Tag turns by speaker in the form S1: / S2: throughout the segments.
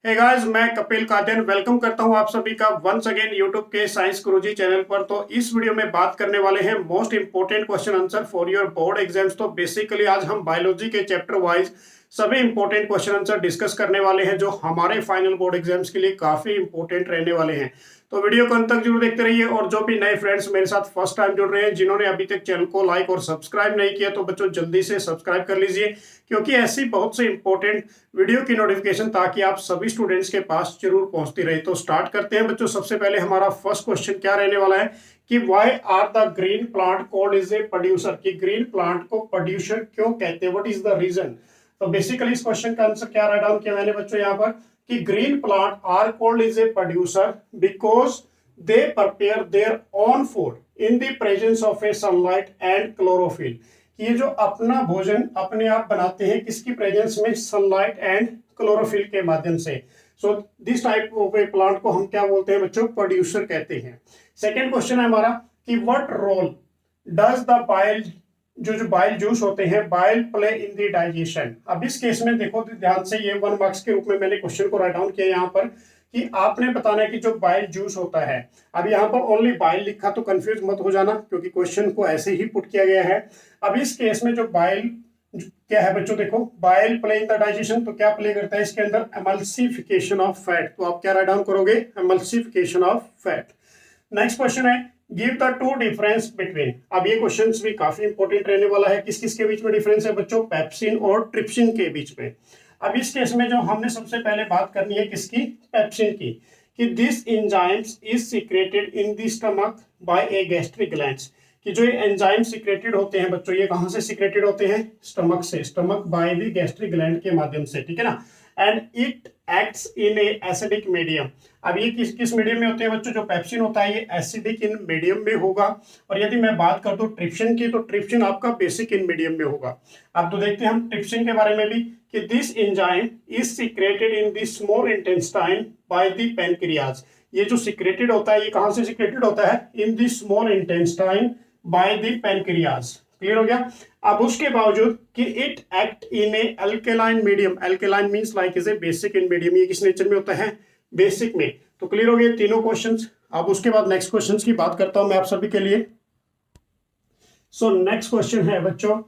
S1: Hey guys, मैं Kapil Kadian welcome करता हूं आप सभी का वंस अगेन यूट्यूब के साइंस गुरुजी चैनल पर। तो इस वीडियो में बात करने वाले हैं most important question answer for your board exams. तो बेसिकली आज हम बायोलॉजी के चैप्टर वाइज सभी इंपॉर्टेंट क्वेश्चन आंसर डिस्कस करने वाले हैं जो हमारे फाइनल बोर्ड एग्जाम्स के लिए काफी इंपॉर्टेंट रहने वाले हैं। तो वीडियो को अंत तक जरूर देखते रहिए। और जो भी नए फ्रेंड्स मेरे साथ फर्स्ट टाइम जुड़ रहे हैं, जिन्होंने अभी तक चैनल को लाइक और सब्सक्राइब नहीं किया, तो बच्चों जल्दी से सब्सक्राइब कर लीजिए, क्योंकि ऐसी बहुत से इंपॉर्टेंट वीडियो की नोटिफिकेशन ताकि आप सभी स्टूडेंट्स के पास जरूर पहुंचती रहे। तो स्टार्ट करते हैं बच्चों। सबसे पहले हमारा फर्स्ट क्वेश्चन क्या रहने वाला है कि why are the green plant called is a producer, कि ग्रीन प्लांट को प्रोड्यूसर क्यों कहते हैं, व्हाट इज द रीजन। तो बेसिकली इस क्वेश्चन का आंसर क्या राइट डाउन किया मैंने बच्चों यहाँ पर कि green plant are called is a producer because they prepare their own food in the presence of a sunlight and chlorophyll. ये जो अपना भोजन अपने आप बनाते हैं किसकी प्रेजेंस में, सनलाइट एंड क्लोरोफिल के माध्यम से। So this type of A plant को हम क्या बोलते हैं बच्चों, प्रोड्यूसर कहते हैं। सेकेंड क्वेश्चन है हमारा कि what role does the bile जो बाइल जूस होते हैं bile play in the digestion. अब इस केस में देखो ध्यान से, ये 1 मार्क्स के रूप में मैंने क्वेश्चन को राइट डाउन किया यहाँ पर कि आपने बताना है कि जो बाइल जूस होता है। अब यहाँ पर ओनली बाइल लिखा तो कंफ्यूज मत हो जाना, क्योंकि क्वेश्चन को ऐसे ही पुट किया गया है। अब इस केस में जो बाइल क्या है बच्चों, देखो bile play in the digestion, तो क्या प्ले करता है इसके अंदर, एमल्सिफिकेशन ऑफ फैट। तो आप क्या राइट डाउन करोगे, emulsification of fat. Next question है give the two difference between. अब ये क्वेश्चन भी काफी इंपॉर्टेंट रहने वाला है। किस किस के बीच में डिफरेंस है बच्चों, पेप्सिन और ट्रिप्सिन के बीच में। अब इस केस में जो हमने सबसे पहले बात करनी है किसकी, पेप्सिन की, कि this enzymes is secreted in the stomach by a gastric glands. कि जो एंजाइम सीक्रेटेड होते हैं बच्चों, ये कहां से सीक्रेटेड होते हैं, स्टमक से, stomach by the gastric gland के माध्यम से, ठीक है ना। And it acts in A acidic medium. अब ये किस किस मीडियम में होते हैं बच्चों, जो पेप्सिन होता है ये एसिडिक इन मीडियम में होगा। और यदि मैं बात कर दूं ट्रिप्सिन की, तो ट्रिप्सिन आपका बेसिक इन मीडियम में होगा। अब तो देखते हैं हम ट्रिप्सिन के बारे में भी कि this enzyme is secreted in the small intestine bye the pancreas. ये जो सीक्रेटेड होता है ये कहां से सीक्रेटेड होता है, in the small intestine bye the pancreas. Clear हो गया। अब उसके बावजूद कि it act in A alkaline medium, alkaline means like is A basic in medium, ये किस नेचर में होता है, बेसिक में। तो क्लियर हो गए तीनों क्वेश्चंस। अब उसके बाद नेक्स्ट क्वेश्चंस की बात करता हूं मैं आप सभी के लिए। सो नेक्स्ट क्वेश्चन है बच्चों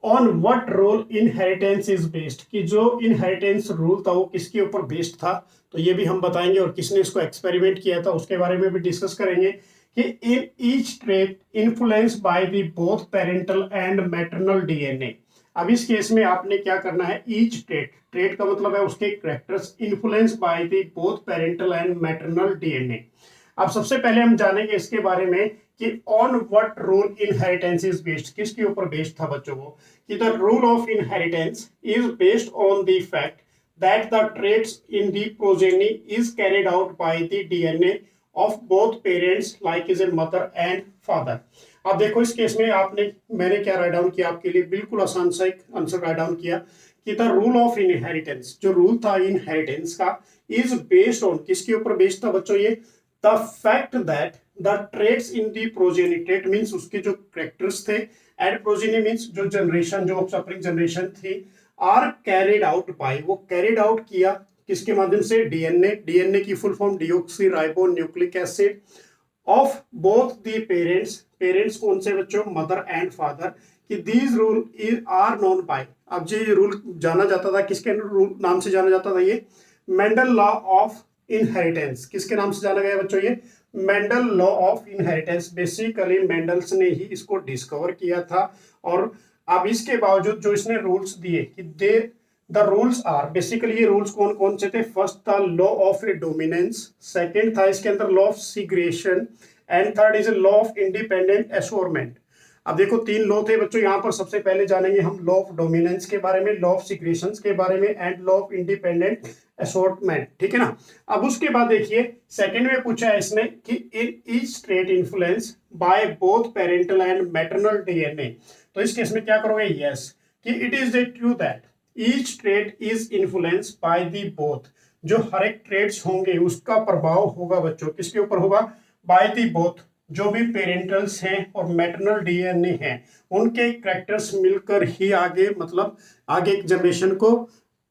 S1: on what rule inheritance is based, कि जो इनहेरिटेंस रूल था वो किसके ऊपर बेस्ड था, तो ये भी हम बताएंगे। और किसने इसको एक्सपेरिमेंट किया था उसके बारे में भी डिस्कस करेंगे कि in each trait influence by the both parental and maternal DNA. अब इस केस में आपने क्या करना है, ईच ट्रेट, ट्रेट का मतलब है उसके characters, influence by the both parental and maternal DNA. अब सबसे पहले हम जानेंगे इसके बारे में कि on what rule inheritance is based, किसके ऊपर बेस्ड था बच्चों को, कि the rule of inheritance is based on the fact that the traits in the progeny is carried out by the DNA of both parents like is a mother and father. अब देखो इस case में मैंने क्या right down किया आपके लिए, बिल्कुल आसान सा एक आंसर राइट डाउन किया कि द रूल ऑफ इनहेरिटेंस, जो रूल था इनहेरिटेंस का, इज बेस्ड ऑन, किसके ऊपर बेस्ड था बच्चों ये, the fact that the traits in the progeny, trait means उसके जो कैरेक्टर्स थे, एंड प्रोजेनी मीन्स जो जनरेशन, जो ऑफस्प्रिंग जनरेशन थी, आर कैरिड आउट बाय, वो कैरिड आउट किया किसके माध्यम से, डीएनए। डीएनए की full form deoxy ribo nucleic acid of both the parents, parents कौन से बच्चों, मदर एंड फादर, कि these rule are known by. अब जो ये रूल जाना जाता था किसके रूल नाम से जाना जाता था, ये मेंडल लॉ ऑफ इनहेरिटेंस। किसके नाम से जाना गया बच्चों, ये Mendel law of inheritance. Basically Mendel's ने ही इसको डिस्कवर किया था। और अब इसके बावजूद जो इसने रूल्स दिए कि they the rules are, basically ये रूल्स कौन कौन से थे, फर्स्ट था law of a dominance, second था इसके अंदर law of segregation, and third is law of independent assortment. अब देखो 3 लॉ थे बच्चों यहाँ पर। सबसे पहले जानेंगे हम लॉ ऑफ डोमिनेंस के बारे में, लॉ ऑफ सीग्रेशन के बारे में, and law of independent assurement, ठीक है ना। अब उसके बाद देखिए सेकंड में पूछा है इसने कि in each trait influence by both parental and maternal DNA. तो इस केस में क्या करोगे, यस, कि it is A true that each trait is influence by the both, जो हर एक ट्रेट्स होंगे उसका प्रभाव होगा बच्चों किसके ऊपर होगा, बाय दी बोथ, जो भी पेरेंटल्स हैं और मैटरनल डीएनए हैं उनके कैरेक्टर्स मिलकर ही आगे, मतलब आगे एक जनरेशन को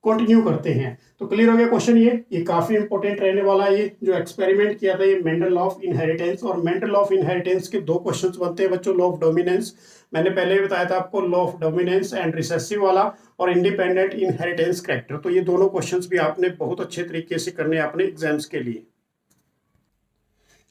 S1: कंटिन्यू करते हैं। तो क्लियर हो गया क्वेश्चन। ये काफी इंपॉर्टेंट रहने वाला है। ये जो एक्सपेरिमेंट किया था ये मेंडल लॉ ऑफ इनहेरिटेंस, और मेंडल लॉ ऑफ इनहेरिटेंस के दो क्वेश्चंस बनते हैं बच्चों। लॉ ऑफ डोमिनेंस मैंने पहले ही बताया था आपको, law of dominance and recessive वाला, और इंडिपेंडेंट इनहेरिटेंस कैरेक्टर। तो ये दोनों क्वेश्चंस भी आपने बहुत अच्छे तरीके से करने हैं अपने एग्जाम्स के लिए।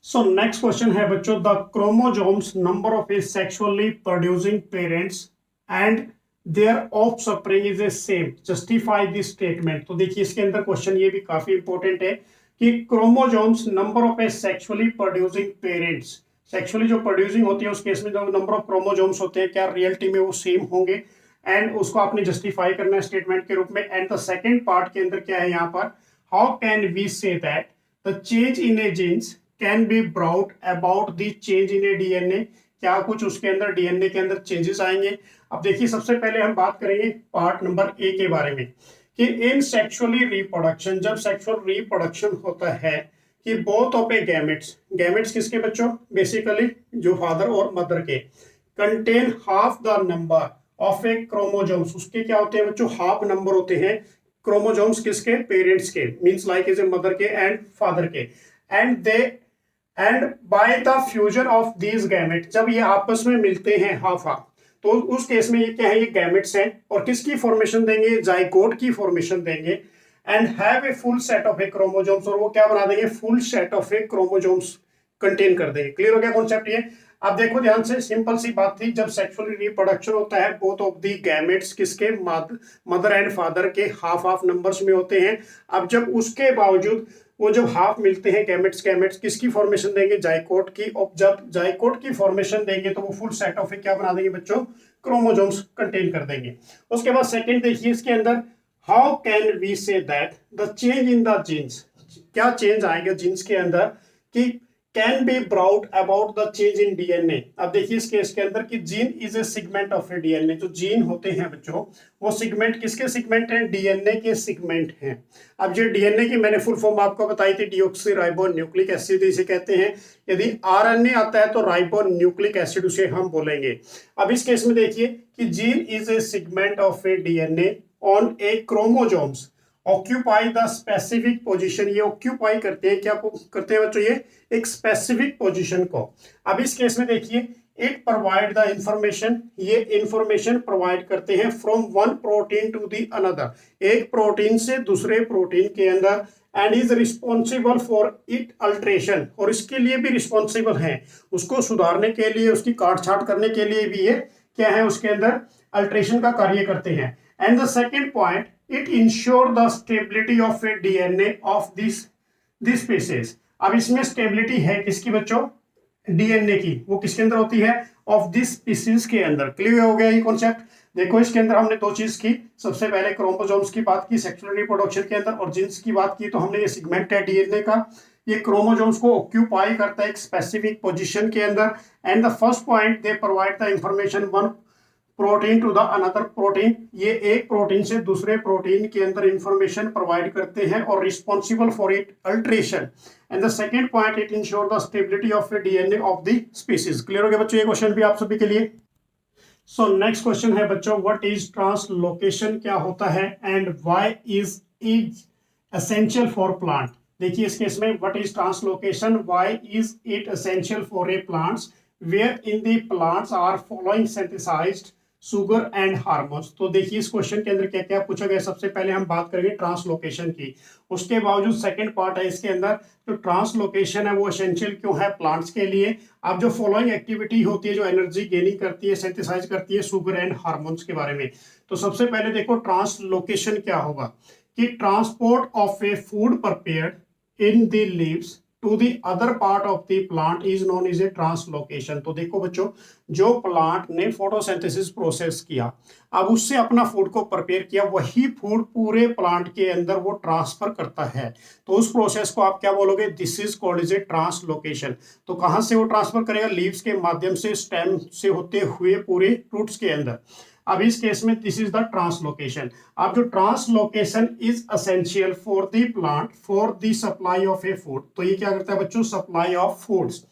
S1: सो नेक्स्ट क्वेश्चन है बच्चों, the chromosomes number of A sexually producing parents and there offspring is a same, justify this statement. तो देखिए इसके अंदर क्वेश्चन ये भी काफी इंपॉर्टेंट है कि chromosomes number of A sexually producing parents, sexually जो प्रोड्यूसिंग होती है उस केस में जो नंबर ऑफ क्रोमोसोम्स होते हैं क्या रियलिटी में वो सेम होंगे, एंड उसको आपने जस्टिफाई करना है स्टेटमेंट के रूप में। एंड द सेकंड पार्ट के अंदर क्या है यहाँ पर, how can we say that the change in a genes can be brought about the change in a DNA, क्या कुछ उसके अंदर डीएनए के अंदर चेंजेस आएंगे। अब देखिए सबसे पहले हम बात करेंगे पार्ट नंबर ए के बारे में कि इन सेक्सुअली रिप्रोडक्शन, जब सेक्सुअल रिप्रोडक्शन होता है कि both of A gametes, gametes किसके बच्चों, बेसिकली जो फादर और मदर के, contain half the number of a chromosomes, उसके क्या होते हैं बच्चों, हाफ नंबर होते हैं क्रोमोसोम्स किसके, पेरेंट्स के, means like is a mother के एंड फादर के, and by the fusion of these gamete, जब ये आपस में मिलते हैं हाफ हाफ, तो उस केस में ये क्या है, ये गैमेट्स हैं और किसकी फॉर्मेशन देंगे, जाइगोट की फॉर्मेशन देंगे, and have a full set of a chromosomes, और वो क्या बना देंगे, full set of a chromosomes contain कर देंगे। क्लियर हो गया कॉन्सेप्ट ये। अब देखो ध्यान से, सिंपल सी बात थी, जब सेक्सुअली रिप्रोडक्शन होता है बोथ ऑफ दी गैमेट्स किसके, मदर एंड फादर के हाफ हाफ नंबर्स में होते हैं। अब जब उसके बावजूद वो जब हाफ मिलते हैं गैमेट्स किसकी फॉर्मेशन देंगे, जाइकोट की, और जब जाइकोट की फॉर्मेशन देंगे तो वो फुल सेट ऑफ क्या बना देंगे बच्चों, क्रोमोसोम्स कंटेन कर देंगे। उसके बाद सेकंड देखिए इसके अंदर, how can we say that the change in the genes, क्या चेंज आएगा जीन्स के अंदर, कि can be brought about the change in DNA. अब देखिए इस केस के अंदर कि gene is a segment of a DNA, जो जीन होते हैं बच्चों वो सेगमेंट किसके सेगमेंट हैं, डीएनए के सेगमेंट हैं। अब जो डीएनए की मैंने फुल फॉर्म आपको बताई थी, डीऑक्सी न्यूक्लिक एसिड इसे कहते हैं। यदि आरएनए आता है तो राइबो न्यूक्लिक एसिड उसे हम बोलेंगे। अब इस केस में देखिए कि gene is a segment of a DNA on A chromosomes occupy the specific position, ये ऑक्यूपाई करते हैं, क्या करते हैं बच्चों, ये एक स्पेसिफिक पोजीशन को। अब इस केस में देखिए इट प्रोवाइड द इंफॉर्मेशन, ये इंफॉर्मेशन प्रोवाइड करते हैं from one protein to the another, एक प्रोटीन से दूसरे प्रोटीन के अंदर, and is responsible for it alteration, और इसके लिए भी रिस्पॉन्सिबल है, उसको सुधारने के लिए, उसकी काट छाट करने के लिए भी ये क्या है, उसके अंदर अल्ट्रेशन का कार्य करते हैं। And the second point, it ensure the stability of a DNA of this species। अब इसमें स्टेबिलिटी है किसकी बच्चों, डीएनए की, वो किसके अंदर होती है, ऑफ दिस स्पीसीज के अंदर। क्लियर हो गया ये कॉन्सेप्ट। देखो इसके अंदर हमने दो चीज की, सबसे पहले क्रोमोसोम्स की बात की सेक्सुअल रिप्रोडक्शन के अंदर, और जीन्स की बात की तो हमने ये सेगमेंट है डीएनए का, ये क्रोमोसोम्स को ऑक्यूपाई करता है एक स्पेसिफिक पोजीशन के अंदर। And the first point, they provide the information one protein to the another protein, ये एक प्रोटीन से दूसरे प्रोटीन के अंदर इंफॉर्मेशन प्रोवाइड करते हैं और responsible for it alteration. And the second point, it ensure the stability of a DNA of the species. Clear हो गया बच्चों ये क्वेश्चन भी आप सभी के लिए। सो नेक्स्ट क्वेश्चन है बच्चों, व्हाट इज ट्रांसलोकेशन, क्या होता है, and why is it essential for plant. देखिए इस केस में what is translocation, why is it essential for a plants where in the plants are following synthesized sugar and hormones. तो देखिए इस question के अंदर क्या क्या पूछा गया, सबसे पहले हम बात करेंगे ट्रांसलोकेशन की, उसके बावजूद सेकंड पार्ट है इसके अंदर, तो ट्रांसलोकेशन है वो एसेंशियल क्यों है प्लांट्स के लिए। अब जो फॉलोइंग एक्टिविटी होती है जो एनर्जी गेनिंग करती है, सिंथेसाइज करती है सुगर एंड हार्मोन्स के बारे में। तो सबसे पहले देखो ट्रांसलोकेशन क्या होगा, कि transport of a food prepared in the leaves to the other part of the plant is known is a translocation. तो देखो बच्चों, जो प्लांट ने फोटोसिंथेसिस प्रोसेस किया, अब उससे अपना फूड को प्रिपेयर किया, वही फूड पूरे प्लांट के अंदर वो ट्रांसफर करता है, तो उस प्रोसेस को आप क्या बोलोगे, this is called is a translocation. तो कहां से वो ट्रांसफर करेगा, लीव्स के माध्यम से, स्टेम से होते हुए पूरे रूट्स के अंदर। अब इस केस में दिस इज द ट्रांसलोकेशन। अब जो translocation is essential for the plant for the supply of a food, तो ये क्या करता है बच्चों, supply of foods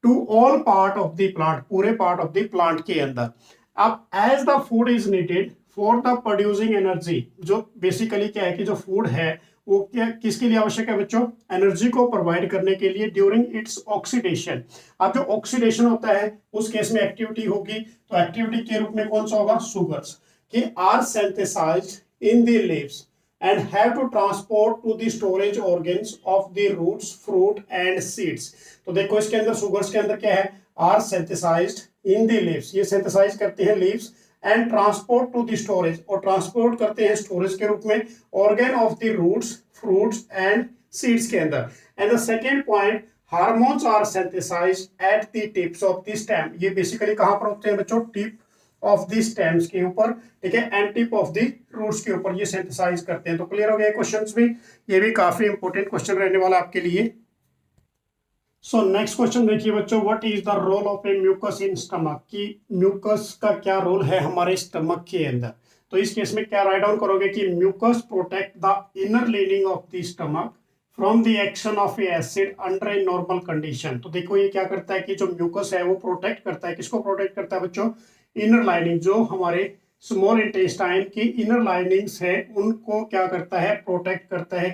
S1: to all part of the plant, पूरे पार्ट ऑफ द प्लांट के अंदर। अब as the food is needed for the producing energy, जो बेसिकली क्या है कि जो फूड है वो क्या किसके लिए आवश्यक है बच्चों, एनर्जी को प्रोवाइड करने के लिए ड्यूरिंग इट्स ऑक्सीडेशन। अब जो ऑक्सीडेशन होता है उस केस में एक्टिविटी होगी, तो एक्टिविटी के रूप में कौन सा होगा, सुगर्स कि are synthesized in the leaves and have to transport to the storage organs of the roots, fruit and seeds। तो देखो इसके अंदर सुगर्स के अंदर क्या है, are synthesized in the leaves, ये synthesize करते हैं leaves and transport to the storage, और transport करते हैं storage के रूप में organ of the roots, fruits and seeds के अंदर। And the second point, hormones are synthesized at the tips of the stem, ये बेसिकली कहाँ पर होते हैं बच्चों, टिप ऑफ दी स्टेम्स के ऊपर, ठीक है, and tip of the roots के ऊपर ये सिंथेसाइज करते हैं। तो क्लियर हो गया क्वेश्चंस भी, ये भी काफी इंपॉर्टेंट क्वेश्चन रहने वाला आपके लिए। सो नेक्स्ट क्वेश्चन देखिए बच्चों, what is the role of a mucus in stomach, कि म्यूकस का क्या रोल है हमारे स्टमक के अंदर। तो इस केस में क्या राइट डाउन करोगे कि mucus protect the inner lining of the stomach from the action of acid under a normal condition. तो देखो ये क्या करता है कि जो म्यूकस है वो प्रोटेक्ट करता है, किसको प्रोटेक्ट करता है बच्चों, इनर लाइनिंग, जो हमारे स्मॉल इंटेस्टाइन की इनर लाइनिंग्स है उनको क्या करता है, प्रोटेक्ट करता है।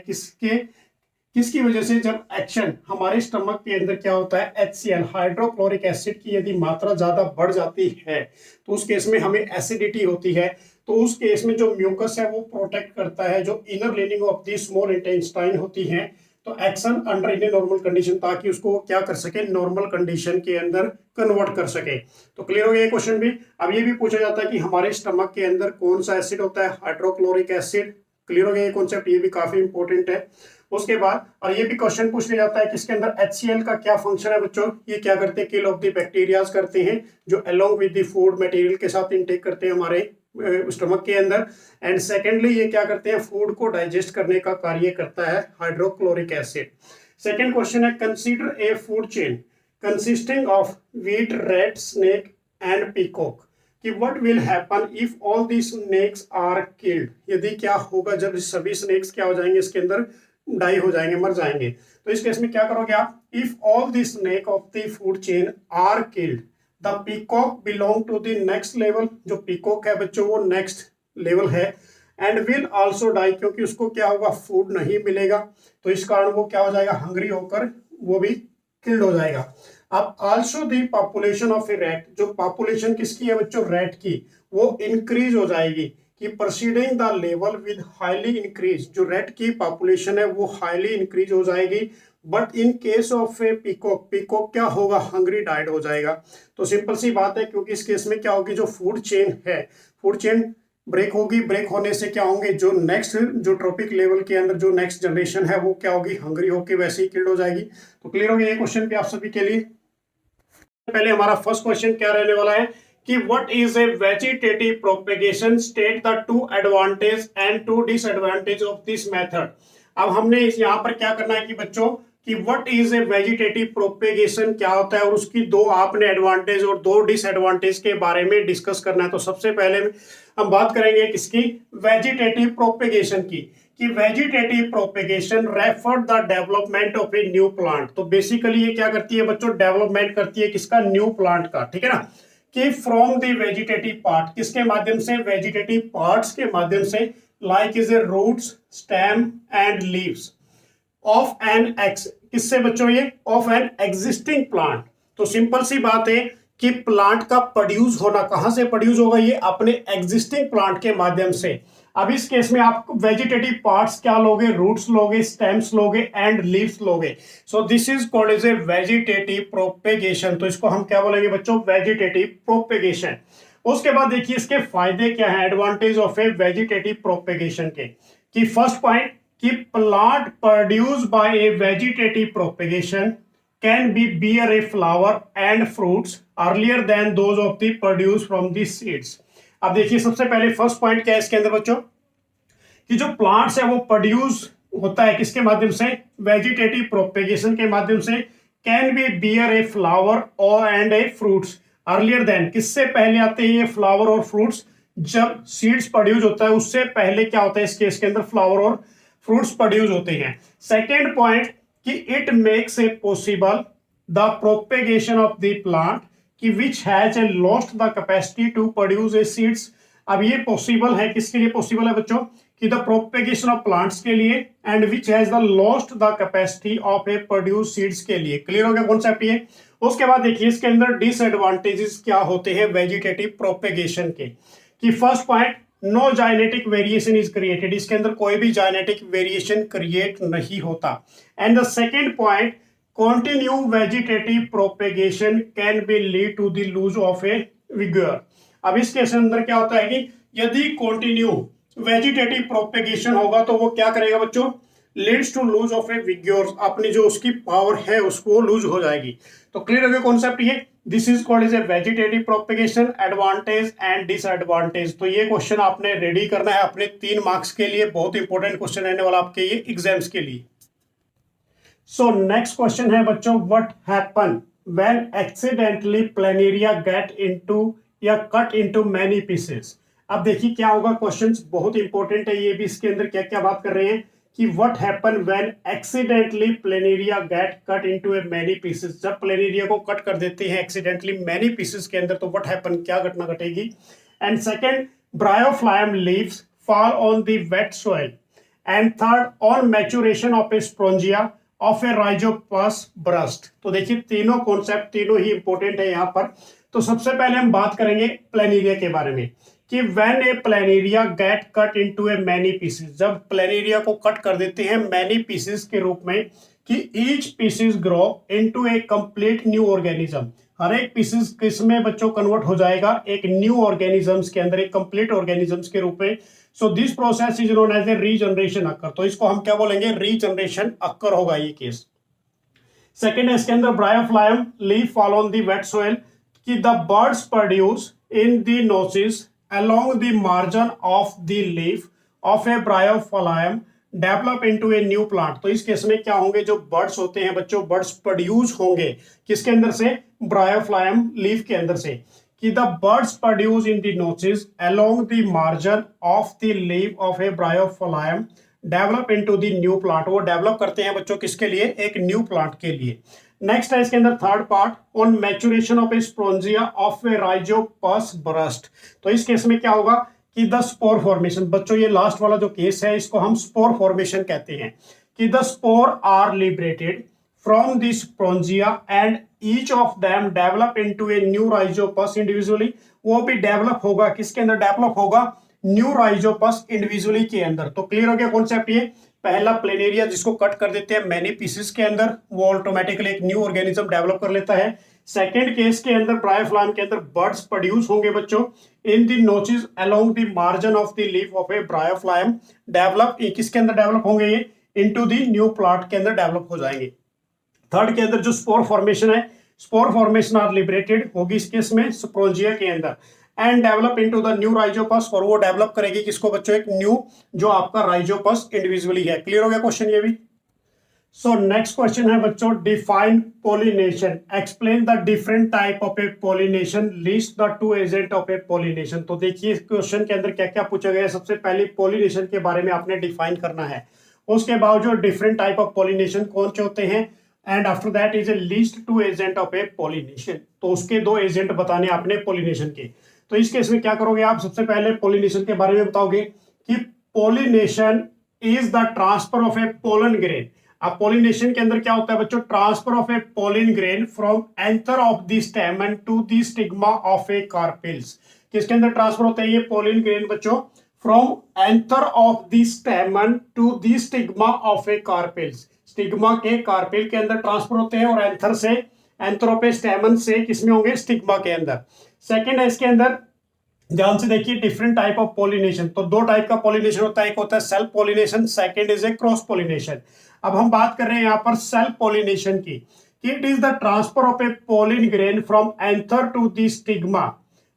S1: किसकी वजह से, जब एक्शन हमारे स्टमक के अंदर क्या होता है, HCl हाइड्रोक्लोरिक एसिड की यदि मात्रा ज्यादा बढ़ जाती है तो उस केस में हमें एसिडिटी होती है। तो उस केस में जो म्यूकस है वो प्रोटेक्ट करता है जो inner lining of the small intestine होती है, तो action under in normal condition, ताकि उसको क्या कर सके, नॉर्मल कंडीशन के अंदर कन्वर्ट कर सके। तो क्लियर हो गया ये क्वेश्चन भी। अब ये भी पूछा जाता है कि हमारे स्टमक के अंदर कौन सा एसिड होता है, हाइड्रोक्लोरिक एसिड। क्लियर हो गया ये कॉन्सेप्ट, ये भी काफी इंपॉर्टेंट है। उसके बाद और ये भी क्वेश्चन पूछ लिया जाता है कि इसके अंदर HCl का क्या फंक्शन है बच्चों, ये क्या करते हैं, किल ऑफ द बैक्टीरियाज करते हैं जो along with the food material के साथ इनटेक करते हैं हमारे स्टमक के अंदर। एंड सेकेंडली ये क्या करते हैं, फूड को डाइजेस्ट करने का कार्य करता है हाइड्रोक्लोरिक एसिड। सेकेंड क्वेश्चन है, consider a food chain consisting of wheat, rat, snake and peacock, कि what will happen if all the snakes are killed, यदि क्या होगा जब सभी स्नेक्स क्या हो जाएंगे, इसके अंदर डाई हो जाएंगे, मर जाएंगे। तो इस केस में क्या करोगे आप, if all the snake of the food chain are killed, the peacock belong to the next level, जो पीकॉक है बच्चों वो नेक्स्ट लेवल है, एंड विल आल्सो डाई, क्योंकि उसको क्या होगा, फूड नहीं मिलेगा, तो इस कारण वो क्या हो जाएगा, हंग्री होकर वो भी किल्ड हो जाएगा। अब also the population of A rat, जो पॉपुलेशन किसकी है बच्चों, रैट की, वो इंक्रीज हो जाएगी, कि proceeding the level with highly increase, जो रैट की पॉपुलेशन है वो हाईली इंक्रीज हो जाएगी। But in case of A peacock, peacock क्या होगा, हंग्री डाइड हो जाएगा। तो सिंपल सी बात है, क्योंकि इस केस में क्या होगी, जो फूड चेन है, फूड चेन ब्रेक होगी, ब्रेक होने से क्या होंगे, जो नेक्स्ट जो ट्रॉपिक लेवल के अंदर जो नेक्स्ट जनरेशन है वो क्या होगी, हंग्री होकर वैसे ही किल्ड हो जाएगी। तो क्लियर हो गया ये क्वेश्चन भी आप सभी के लिए। पहले हमारा फर्स्ट क्वेश्चन क्या रहने वाला है कि what is a vegetative propagation, state the two advantage and two disadvantage of this method. अब हमने यहाँ पर क्या करना है कि बच्चों कि what is a vegetative propagation क्या होता है और उसकी दो आपने एडवांटेज और दो डिसएडवांटेज के बारे में डिस्कस करना है। तो सबसे पहले हम बात करेंगे किसकी, वेजिटेटिव प्रोपेगेशन की, कि vegetative propagation refer the development of a new plant. तो बेसिकली ये क्या करती है बच्चों, डेवलपमेंट करती है किसका, न्यू प्लांट का, ठीक है ना, कि फ्रॉम द वेजिटेटिव पार्ट, किसके माध्यम से, वेजिटेटिव पार्ट्स के माध्यम से, like is a roots, stem and leaves of an ex, किससे बच्चों ये, ऑफ एन एग्जिस्टिंग प्लांट। तो सिंपल सी बात है कि प्लांट का प्रोड्यूस होना कहां से प्रोड्यूस होगा, ये अपने एग्जिस्टिंग प्लांट के माध्यम से। अब इस केस में आप वेजिटेटिव पार्ट्स क्या लोगे, रूट्स लोगे, स्टेम्स लोगे एंड लीव्स लोगे। So this is called as a vegetative propagation. तो इसको हम क्या बोलेंगे बच्चों, वेजिटेटिव प्रोपेगेशन। उसके बाद देखिए इसके फायदे क्या है, advantage of a vegetative propagation के, कि फर्स्ट पॉइंट कि plant produce by a vegetative propagation can be bear a flower and fruits earlier than those of the produce from the seeds. अब देखिए सबसे पहले फर्स्ट पॉइंट क्या है इसके अंदर बच्चों, कि जो प्लांट्स है वो प्रोड्यूस होता है किसके माध्यम से, वेजिटेटिव प्रोपेगेशन के माध्यम से, can be bear a flower और and a fruits earlier then, किससे पहले आते हैं ये फ्लावर और फ्रूट्स, जब सीड्स प्रोड्यूस होता है उससे पहले क्या होता है इस केस के अंदर फ्लावर और फ्रूट्स प्रोड्यूस होते हैं। सेकेंड पॉइंट कि it makes a possible the propagation of the plant कि which has a lost the capacity to produce a seeds अब ये पॉसिबल है, किसके लिए पॉसिबल है बच्चों, कि द प्रोपेगेशन ऑफ प्लांट्स के लिए, and which has the lost the capacity of A produce seeds के लिए। क्लियर हो गया कॉन्सेप्ट ये। उसके बाद देखिए इसके अंदर डिसएडवांटेजेस क्या होते हैं वेजिटेटिव प्रोपेगेशन के, कि first point, no genetic variation is created, इसके अंदर कोई भी जाइनेटिक वेरिएशन क्रिएट नहीं होता। And the second point, continue vegetative propagation can be lead to the lose of a vigour. अब इस केस अंदर क्या होता है कि यदि कंटिन्यू वेजिटेटिव प्रोपेगेशन होगा तो वो क्या करेगा बच्चों, leads to lose of a विगोर, अपनी जो उसकी पावर है उसको लूज हो जाएगी। तो क्लियर हो गया कॉन्सेप्ट ये। This is called is a vegetative propagation, advantage and disadvantage. तो ये क्वेश्चन आपने रेडी करना है अपने 3 मार्क्स के लिए, बहुत इंपॉर्टेंट क्वेश्चन रहने वाला आपके ये एग्जाम्स के लिए। सो नेक्स्ट क्वेश्चन है बच्चों, what happen when accidentally planaria get into या कट इनटू मैनी पीसेस। अब देखिए क्या होगा, क्वेश्चंस बहुत इंपॉर्टेंट है ये भी। इसके अंदर क्या क्या बात कर रहे हैं कि what happen when accidentally planaria get cut into a many pieces. जब प्लेनेरिया को कट कर देते हैं एक्सीडेंटली मैनी पीसेस के अंदर, तो व्हाट हैपन, क्या घटना घटेगी। And second, bryophyllum leaves fall on the wet soil. And third, on maturation of a sporangia of a rhizopus burst. तो देखिए तीनों कॉन्सेप्ट तीनों ही इंपॉर्टेंट है यहाँ पर। तो सबसे पहले हम बात करेंगे प्लेनेरिया के बारे में कि when a planaria get cut into a many pieces, जब प्लेनेरिया को कट कर देते हैं मैनी पीसेस के रूप में, कि each pieces grow into a complete new organism. हर एक पीसेस किसमें बच्चों कन्वर्ट हो जाएगा, एक न्यू ऑर्गेनिजम्स के अंदर, एक कंप्लीट ऑर्गेनिजम्स के रूप में। So this process is known as a regeneration occur. तो इसको हम क्या बोलेंगे, रीजनरेशन अक्कर होगा ये केस। सेकेंड है इसके अंदर bryophyllum leaf fall on the wet soil, कि the buds produce in the notches along the margin of the leaf of a bryophyllum develop into a new plant। तो इस case में क्या होंगे, जो बर्ड्स होते हैं बच्चों, बर्ड्स प्रोड्यूस होंगे किसके अंदर से, ब्रायोफ्लाइम लीफ के अंदर से, कि the buds produce in the notches along the margin of the leaf of a bryophyllum develop into the new plant। वो डेवलप करते हैं बच्चों किसके लिए, एक न्यू प्लांट के लिए। नेक्स्ट है इसके अंदर third part, on maturation of a sporangia of a rhizopus burst. तो इस केस में क्या होगा कि द स्पोर फॉर्मेशन, बच्चों ये लास्ट वाला जो केस है इसको हम स्पोर फॉर्मेशन कहते हैं, कि the spore are liberated from the sporangia and each of them develop into a new rhizopus individually. वो भी डेवलप होगा किसके अंदर, डेवलप होगा न्यू राइजोपस इंडिविजुअली के अंदर। तो क्लियर हो गया कॉन्सेप्ट ये। पहला प्लेनेरिया जिसको कट कर देते हैं मैनी पीसेस के अंदर, वो ऑटोमेटिकली एक न्यू ऑर्गेनिज्म डेवलप कर लेता है। सेकंड केस के अंदर ब्रायोफ्लाइम के अंदर बर्ड्स प्रोड्यूस होंगे बच्चों in the notches along the margin of the leaf of a bryophyllum, develop किसके अंदर डेवलप होंगे, ये इनटू द न्यू प्लांट के अंदर डेवलप हो जाएंगे। थर्ड के अंदर जो स्पोर फॉर्मेशन है, स्पोर फॉर्मेशन आर लिबरेटेड होगी इस केस में स्पोंजिया के अंदर, and develop into the new Rhizopus, और वो डेवलप करेगी किसको बच्चों, एक न्यू जो आपका राइजोपस इंडिविजुअली है। क्लियर हो गया क्वेश्चन ये भी। सो नेक्स्ट क्वेश्चन है बच्चों, define pollination, explain the different type of a pollination, list the 2 agent of a pollination. तो देखिए इस क्वेश्चन के अंदर क्या क्या पूछा गया है। सबसे पहले पोलिनेशन के बारे में आपने डिफाइन करना है, उसके बावजूद डिफरेंट टाइप ऑफ पोलिनेशन कौन से होते हैं, and after that is a list 2 agent of a pollination. तो उसके 2 एजेंट बताने आपने पोलिनेशन के। तो इस केस में क्या करोगे आप, सबसे पहले पोलिनेशन के बारे में बताओगे कि pollination is the transfer of a pollen grain. अब पोलिनेशन के अंदर क्या होता है बच्चों, transfer of a pollen grain from anther of the stamen to the stigma of a carpels. किसके अंदर ट्रांसफर होता है ये पोलन ग्रेन बच्चों, from anther of the stamen to the stigma of a carpels. Stigma के carpel के अंदर transfer होते हैं, और एंथर से, एंथर ऑफ ए स्टेमन से किसमें होंगे, स्टिग्मा के अंदर। सेकेंड है इसके अंदर, ध्यान से देखिए, डिफरेंट टाइप ऑफ पोलिनेशन। तो 2 टाइप का पोलिनेशन होता है, एक होता है self pollination, second is a cross pollination. अब हम बात कर रहे हैं यहाँ पर सेल्फ पोलिनेशन की, कि it is the transfer of a pollen grain from anther to the stigma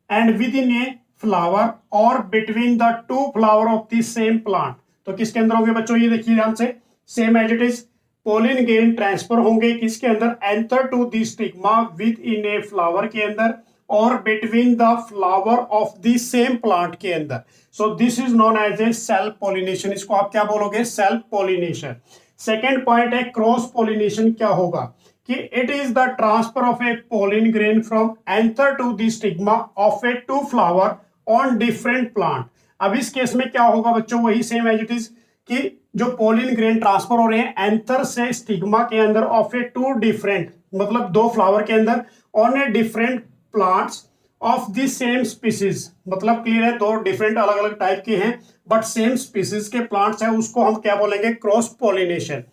S1: and within a flower और between the 2 flower of the same plant. तो किसके अंदर होंगे बच्चों, ये देखिए ध्यान से, same as it is, pollen grain transfer होंगे किसके अंदर, anther to the stigma within a flower के अंदर और between the flower of the same plant के अंदर। So this is known as a self pollination. इसको आप क्या बोलोगे, सेल्फ पोलिनेशन। सेकेंड पॉइंट है क्रॉस पोलिनेशन। क्या होगा कि it is the transfer of a pollen grain from anther to the stigma of a 2 flower on different plant. अब इस केस में क्या होगा बच्चों, वही सेम एज इट इज कि जो पोलिन ग्रेन ट्रांसफर हो रहे हैं एंथर से स्टिग्मा के अंदर ऑफ ए टू डिफरेंट, मतलब दो फ्लावर के अंदर on a different plants of the same species, मतलब क्लियर है, दो डिफरेंट अलग अलग टाइप के हैं बट सेम स्पीसीज के प्लांट्स हैं, उसको हम क्या बोलेंगे, क्रॉस पोलिनेशन।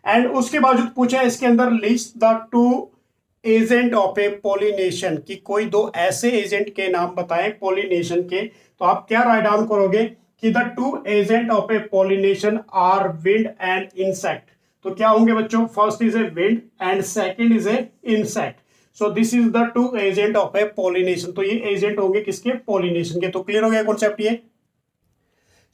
S1: एंड उसके बावजूद पूछा है इसके अंदर list the two agent of a pollination, कि कोई दो ऐसे एजेंट के नाम बताएं पोलिनेशन के, तो आप क्या राइट डाउन करोगे कि the two agent of a pollination are wind and insect. तो क्या होंगे बच्चों, first is a wind and second is a insect. So this is the two agent of a pollination. तो ये एजेंट होंगे किसके, पोलिनेशन के। तो क्लियर हो गया कॉन्सेप्ट ये।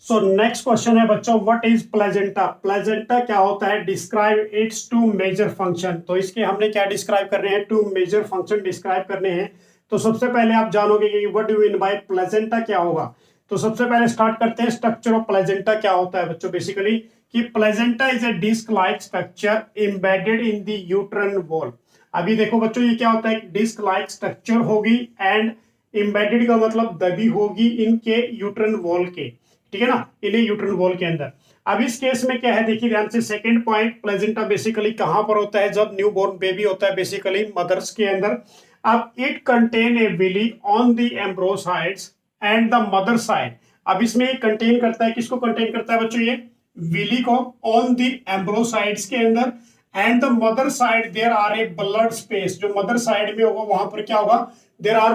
S1: सो नेक्स्ट क्वेश्चन है बच्चों, व्हाट इज प्लेजेंटा। प्लेजेंटा क्या होता है, describe its two major function. तो इसके हमने क्या डिस्क्राइब करने हैं, टू मेजर फंक्शन डिस्क्राइब करने हैं। तो सबसे पहले आप जानोगे कि what do you mean bye placenta क्या होगा। तो सबसे पहले स्टार्ट करते हैं, स्ट्रक्चर ऑफ प्लेजेंटा क्या होता है बच्चों, बेसिकली कि placenta is a disc like structure embedded in the uterine wall. अभी देखो बच्चों ये क्या होता है, डिस्क लाइक स्ट्रक्चर होगी एंड एम्बेडेड का मतलब दबी होगी इनके यूट्रन वॉल के, ठीक है ना, इन्हें यूट्रन वॉल के अंदर। अब इस केस में क्या है, देखिए ध्यान से, सेकंड पॉइंट, प्लेजेंटा बेसिकली कहां पर होता है, जब न्यू बोर्न बेबी होता है बेसिकली मदर्स के अंदर। अब it contain a villi on the embryo's side and the mother side. अब इसमें कंटेन करता है, किसको कंटेन करता है बच्चों, ये विली को ऑन द एम्ब्रोसाइड्स के अंदर and the mother side there are a blood space. जो मदर साइड में होगा वहां पर क्या होगा, there are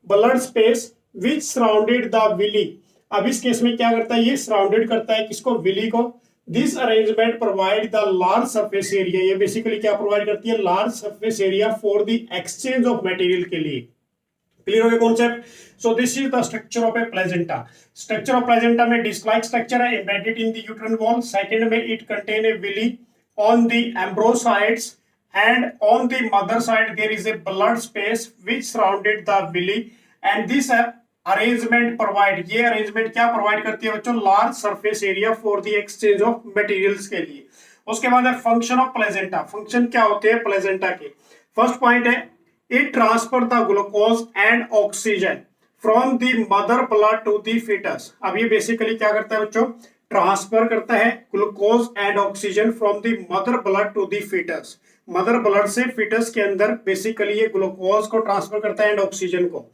S1: blood space which surrounded the villi. अब इस केस में क्या करता है, ये सराउंडेड करता है किसको, विली को। This arrangement provide the large surface area, ये बेसिकली क्या प्रोवाइड करती है, large surface area for the exchange of material के लिए। क्लियर हो गया concept. So this is the structure of a placenta. Structure of placenta में डिस्क लाइक स्ट्रक्चर है embedded in the uterine wall. Second में it contain a villi on the embryosides and on the mother side there is a blood space which surrounded the villi and this arrangement provide, ये arrangement क्या provide करती है बच्चों, large surface area for the exchange of materials के लिए। उसके बाद है function of placenta। function क्या होते हैं प्लेजेंटा के, फर्स्ट पॉइंट है it transfer the glucose and oxygen from the mother blood to the fetus। अब ये बेसिकली क्या करता है बच्चों, ट्रांसफर करता है glucose and oxygen from the mother blood to the foetus. Mother blood से फीटस के अंदर बेसिकली ये ग्लूकोज को ट्रांसफर करता है एंड ऑक्सीजन को।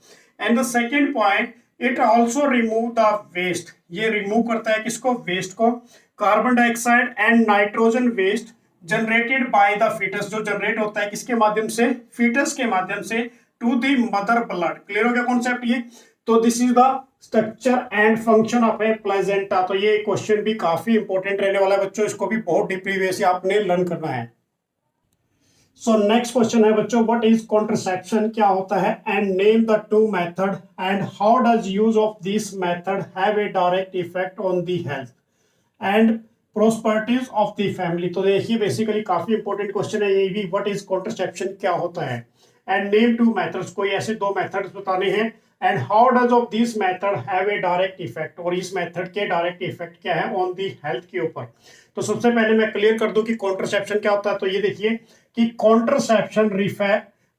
S1: And the second point, it also remove the waste, ये रिमूव करता है किसको, वेस्ट को, carbon dioxide and nitrogen waste generated by the foetus, जो जनरेट होता है किसके माध्यम से, फीटस के माध्यम से, to the mother blood. Clear हो गया कॉन्सेप्ट ये। तो this is the structure and function of a placenta. तो ये क्वेश्चन भी काफी इंपॉर्टेंट रहने वाला है बच्चों, इसको भी बहुत डीपली वे से आपने लर्न करना है। सो नेक्स्ट क्वेश्चन है बच्चों, व्हाट इज कॉन्ट्रसेप्शन क्या होता है, and name the two method and how does use of this method have a direct effect on the health and prosperities of the family. तो देखिए बेसिकली काफी इंपॉर्टेंट क्वेश्चन है ये भी, व्हाट इज कॉन्ट्रसेप्शन क्या होता है, एंड नेम टू मेथड्स, कोई ऐसे दो मेथड्स बताने हैं, and how does of this method have a direct effect, और इस मेथड के डायरेक्ट इफेक्ट क्या है ऑन दी हेल्थ के ऊपर। तो सबसे पहले मैं क्लियर कर दूं कि कॉन्ट्रसेप्शन क्या होता है। तो ये देखिए कि contraception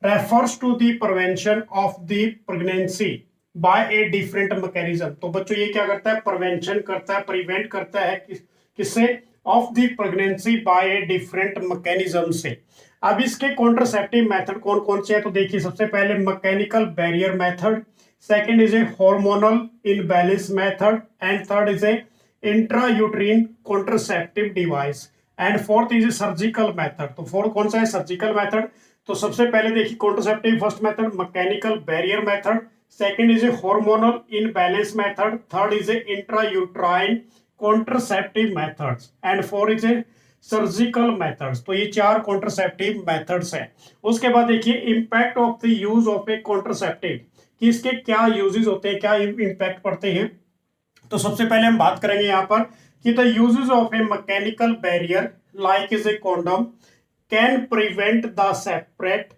S1: refers to the prevention of the pregnancy by a different mechanism. तो बच्चों ये क्या करता है, प्रिवेंशन करता है, प्रिवेंट करता है किससे, of the pregnancy by a different mechanism से। अब इसके कॉन्ट्रसेप्टिव मेथड कौन कौन से हैं, तो देखिए सबसे पहले mechanical barrier method, second is a hormonal imbalance method, and third is a intrauterine contraceptive device, and fourth is a surgical method। तो फोर्थ कौन सा है, सर्जिकल मेथड। तो सबसे पहले देखिए contraceptive first method mechanical barrier method, second is A hormonal imbalance method, third is A intrauterine contraceptive methods, and fourth is a surgical methods. तो ये चार कॉन्ट्रसेप्टिव मेथड्स हैं। उसके बाद देखिए impact of the use of A contraceptive, कि इसके क्या यूजेस होते हैं, क्या इंपैक्ट पड़ते हैं। तो सबसे पहले हम बात करेंगे यहाँ पर कि the uses of A mechanical barrier like is A condom can prevent the separate,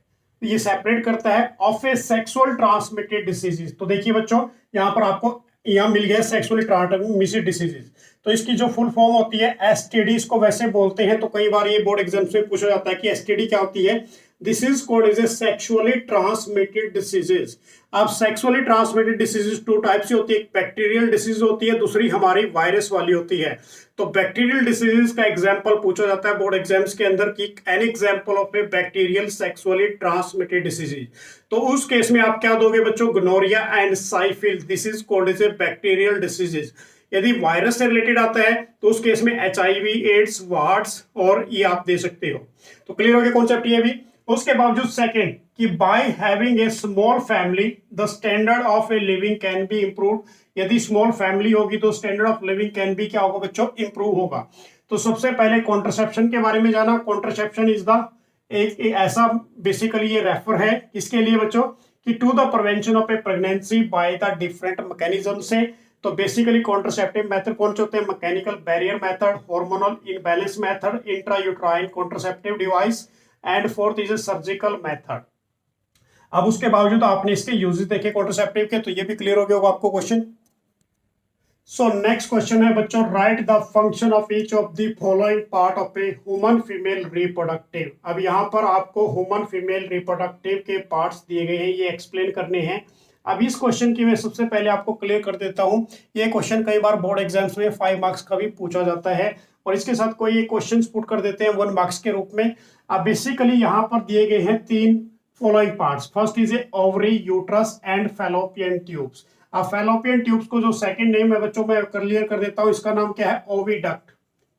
S1: ये सेपरेट करता है of A sexual transmitted diseases. तो देखिए बच्चों यहाँ पर आपको यहाँ मिल गया सेक्सुअली ट्रांसमिटेड डिसीजेज। तो इसकी जो फुल फॉर्म होती है एसटीडी, इसको वैसे बोलते हैं। तो कई बार ये बोर्ड एग्जाम में पूछा जाता है कि एसटीडी क्या होती है। This is called is a sexually transmitted diseases. अब sexually transmitted diseases two type से होती है, एक बैक्टीरियल डिसीज होती है, दूसरी हमारी वायरस वाली होती है। तो बैक्टीरियल डिसीजेज का एग्जांपल पूछा जाता है बोर्ड एग्जाम्स के अंदर कि an example of a bacterial sexually transmitted disease. तो उस केस में आप क्या दोगे बच्चों, gonorrhoea and syphilis, this is called is a bacterial diseases. यदि वायरस से रिलेटेड आता है तो उस केस में HIV, एड्स, वार्ड्स और ये आप दे सकते हो। तो क्लियर हो गया कॉन्सेप्ट ये भी। उसके बावजूद सेकंड कि by having a small family the standard of a living can be improve. यदि स्मॉल फैमिली होगी तो standard of living can be क्या होगा बच्चों, इंप्रूव होगा। तो सबसे पहले कॉन्ट्रासेप्शन के बारे में जाना। कॉन्ट्रासेप्शन इज द एक ऐसा बेसिकली ये रेफर है किसके लिए बच्चों, कि to the prevention of a pregnancy by the different mechanism से। तो बेसिकली कॉन्ट्रासेप्टिव मेथड कौन से होते हैं, mechanical barrier method, hormonal imbalance method, intrauterine contraceptive device and fourth is a surgical method. अब उसके बावजूद आपने इसके यूजेस देखे कॉन्ट्रासेप्टिव के, तो ये भी क्लियर हो गया होगा आपको क्वेश्चन। सो नेक्स्ट क्वेश्चन है बच्चों, write the function of each of the following part of a human female reproductive. अब यहाँ पर आपको ह्यूमन फीमेल रिप्रोडक्टिव के पार्ट्स दिए गए हैं, ये एक्सप्लेन करने हैं। अब इस क्वेश्चन की मैं सबसे पहले आपको क्लियर कर देता हूं। ये क्वेश्चन कई बार बोर्ड एग्जाम्स में 5 मार्क्स का भी पूछा जाता है और इसके साथ कोई ये क्वेश्चंस पुट कर देते हैं 1 मार्क्स के रूप में। अब बेसिकली यहाँ पर दिए गए हैं 3 following parts. First is A ovary, uterus and fallopian tubes. अब फैलोपियन ट्यूब्स को जो सेकंड नेम है बच्चों मैं क्लियर कर देता हूँ, इसका नाम क्या है, ओविडक्ट।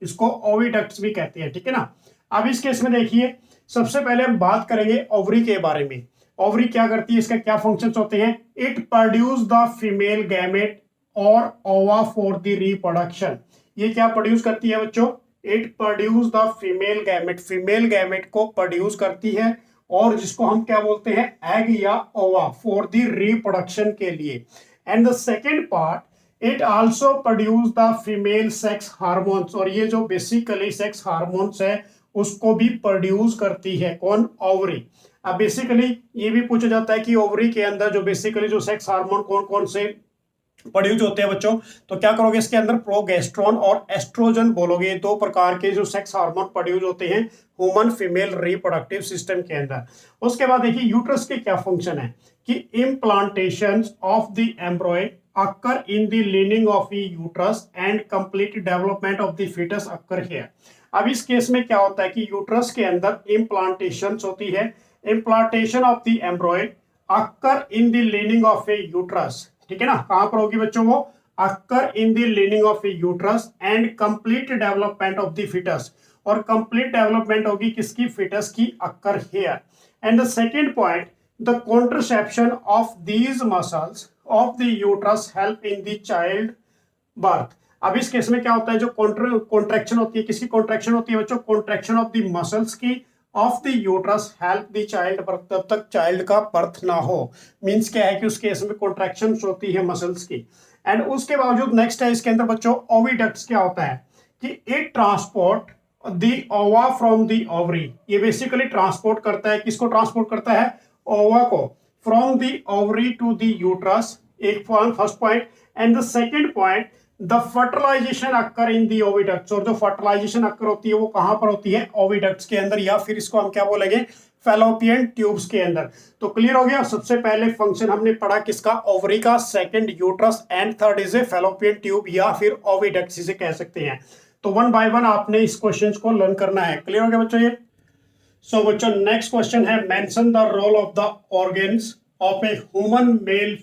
S1: इसको ओविडक्ट्स भी कहते हैं, ठीक है ना। अब इस केस में देखिए सबसे पहले हम बात करेंगे ओवरी के बारे में। ओवरी क्या करती है, इसका क्या फंक्शंस होते हैं, it produce the female gamete और ओवा फॉर द रिप्रोडक्शन। ये क्या प्रोड्यूस करती है बच्चों, it produce the female gamete, female gamete को प्रोड्यूस करती है और जिसको हम क्या बोलते हैं, एग या ओवा, फॉर द रिप्रोडक्शन के लिए। And the second part, it also produce the female sex hormones, और ये जो बेसिकली सेक्स हार्मोन्स है उसको भी प्रोड्यूस करती है कौन, ओवरी। अब बेसिकली ये भी पूछा जाता है कि ओवरी के अंदर जो बेसिकली जो सेक्स हार्मोन कौन कौन से प्रोड्यूस होते हैं बच्चों, तो क्या करोगे इसके अंदर प्रोगेस्ट्रॉन और एस्ट्रोजन बोलोगे। 2 प्रकार के जो सेक्स हार्मोन प्रोड्यूस होते हैं ह्यूमन फीमेल रिप्रोडक्टिव सिस्टम के अंदर। उसके बाद देखिए यूट्रस के क्या फंक्शन है, कि implantation of the embryo occur in the lining of the uterus and complete development of the foetus occur here. अब इस केस में क्या होता है कि यूट्रस के अंदर इम्प्लांटेशन होती है, implantation of the embryo occur in the lining of a uterus, ठीक है ना। कहां पर होगी बच्चों वो, occur in the lining of a uterus and complete development of the foetus, और कंप्लीट डेवलपमेंट होगी किसकी, फीटस की, occur here. And the second point, the contraception of these muscles of the uterus help in the child birth. अब इस case में क्या होता है, जो कॉन्ट्रैक्शन होती है, किसकी कॉन्ट्रैक्शन होती है बच्चों, कॉन्ट्रैक्शन ऑफ द मसल्स की of the uterus help the child birth, तब तक चाइल्ड का बर्थ ना हो। मींस क्या है कि उस केस में कॉन्ट्रैक्शन होती है मसल्स की। एंड उसके बावजूद नेक्स्ट है इसके अंदर बच्चों ओविडक्ट्स। क्या होता है कि it transport the ova from the ovary, ये बेसिकली ट्रांसपोर्ट करता है, किसको ट्रांसपोर्ट करता है, ओवा को, from the ovary to the uterus, एक first point. And the second point, the fertilization occur in the oviducts, और जो फर्टिलाइजेशन अक्कर होती है वो कहां पर होती है, ओविडक्ट्स के अंदर, या फिर इसको हम क्या बोलेंगे, फैलोपियन ट्यूब्स के अंदर। तो क्लियर हो गया। सबसे पहले फंक्शन हमने पढ़ा किसका, ओवरी का, second uterus and third is A fallopian tube या फिर ओविडक्ट्स इसे कह सकते हैं। तो 1 बाय 1 आपने इस क्वेश्चन को लर्न करना है। क्लियर हो गया बच्चों ये। सो बच्चों नेक्स्ट क्वेश्चन है, mention the role of the organs of a human male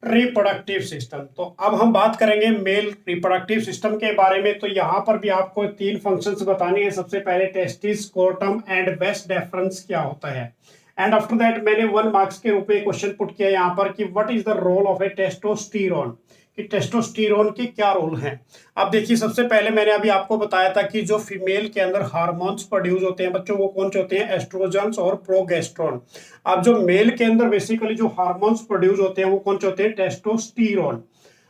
S1: reproductive system. तो अब हम बात करेंगे मेल रिप्रोडक्टिव सिस्टम के बारे में। तो यहाँ पर भी आपको 3 फंक्शंस बताने हैं। सबसे पहले testis, scrotum and vas deference क्या होता है। एंड आफ्टर दैट मैंने 1 मार्क्स के रूप में क्वेश्चन पुट किया यहाँ पर कि what is the role of a testosterone, कि टेस्टोस्टेरोन के क्या रोल हैं। अब देखिए सबसे पहले मैंने अभी आपको बताया था कि जो फीमेल के अंदर हार्मोन्स प्रोड्यूस होते हैं बच्चों, वो कौन से होते हैं, एस्ट्रोजन्स और प्रोगेस्ट्रॉन। अब जो मेल के अंदर बेसिकली जो हार्मोन्स प्रोड्यूस होते हैं वो कौन से होते हैं, टेस्टोस्टेरोन।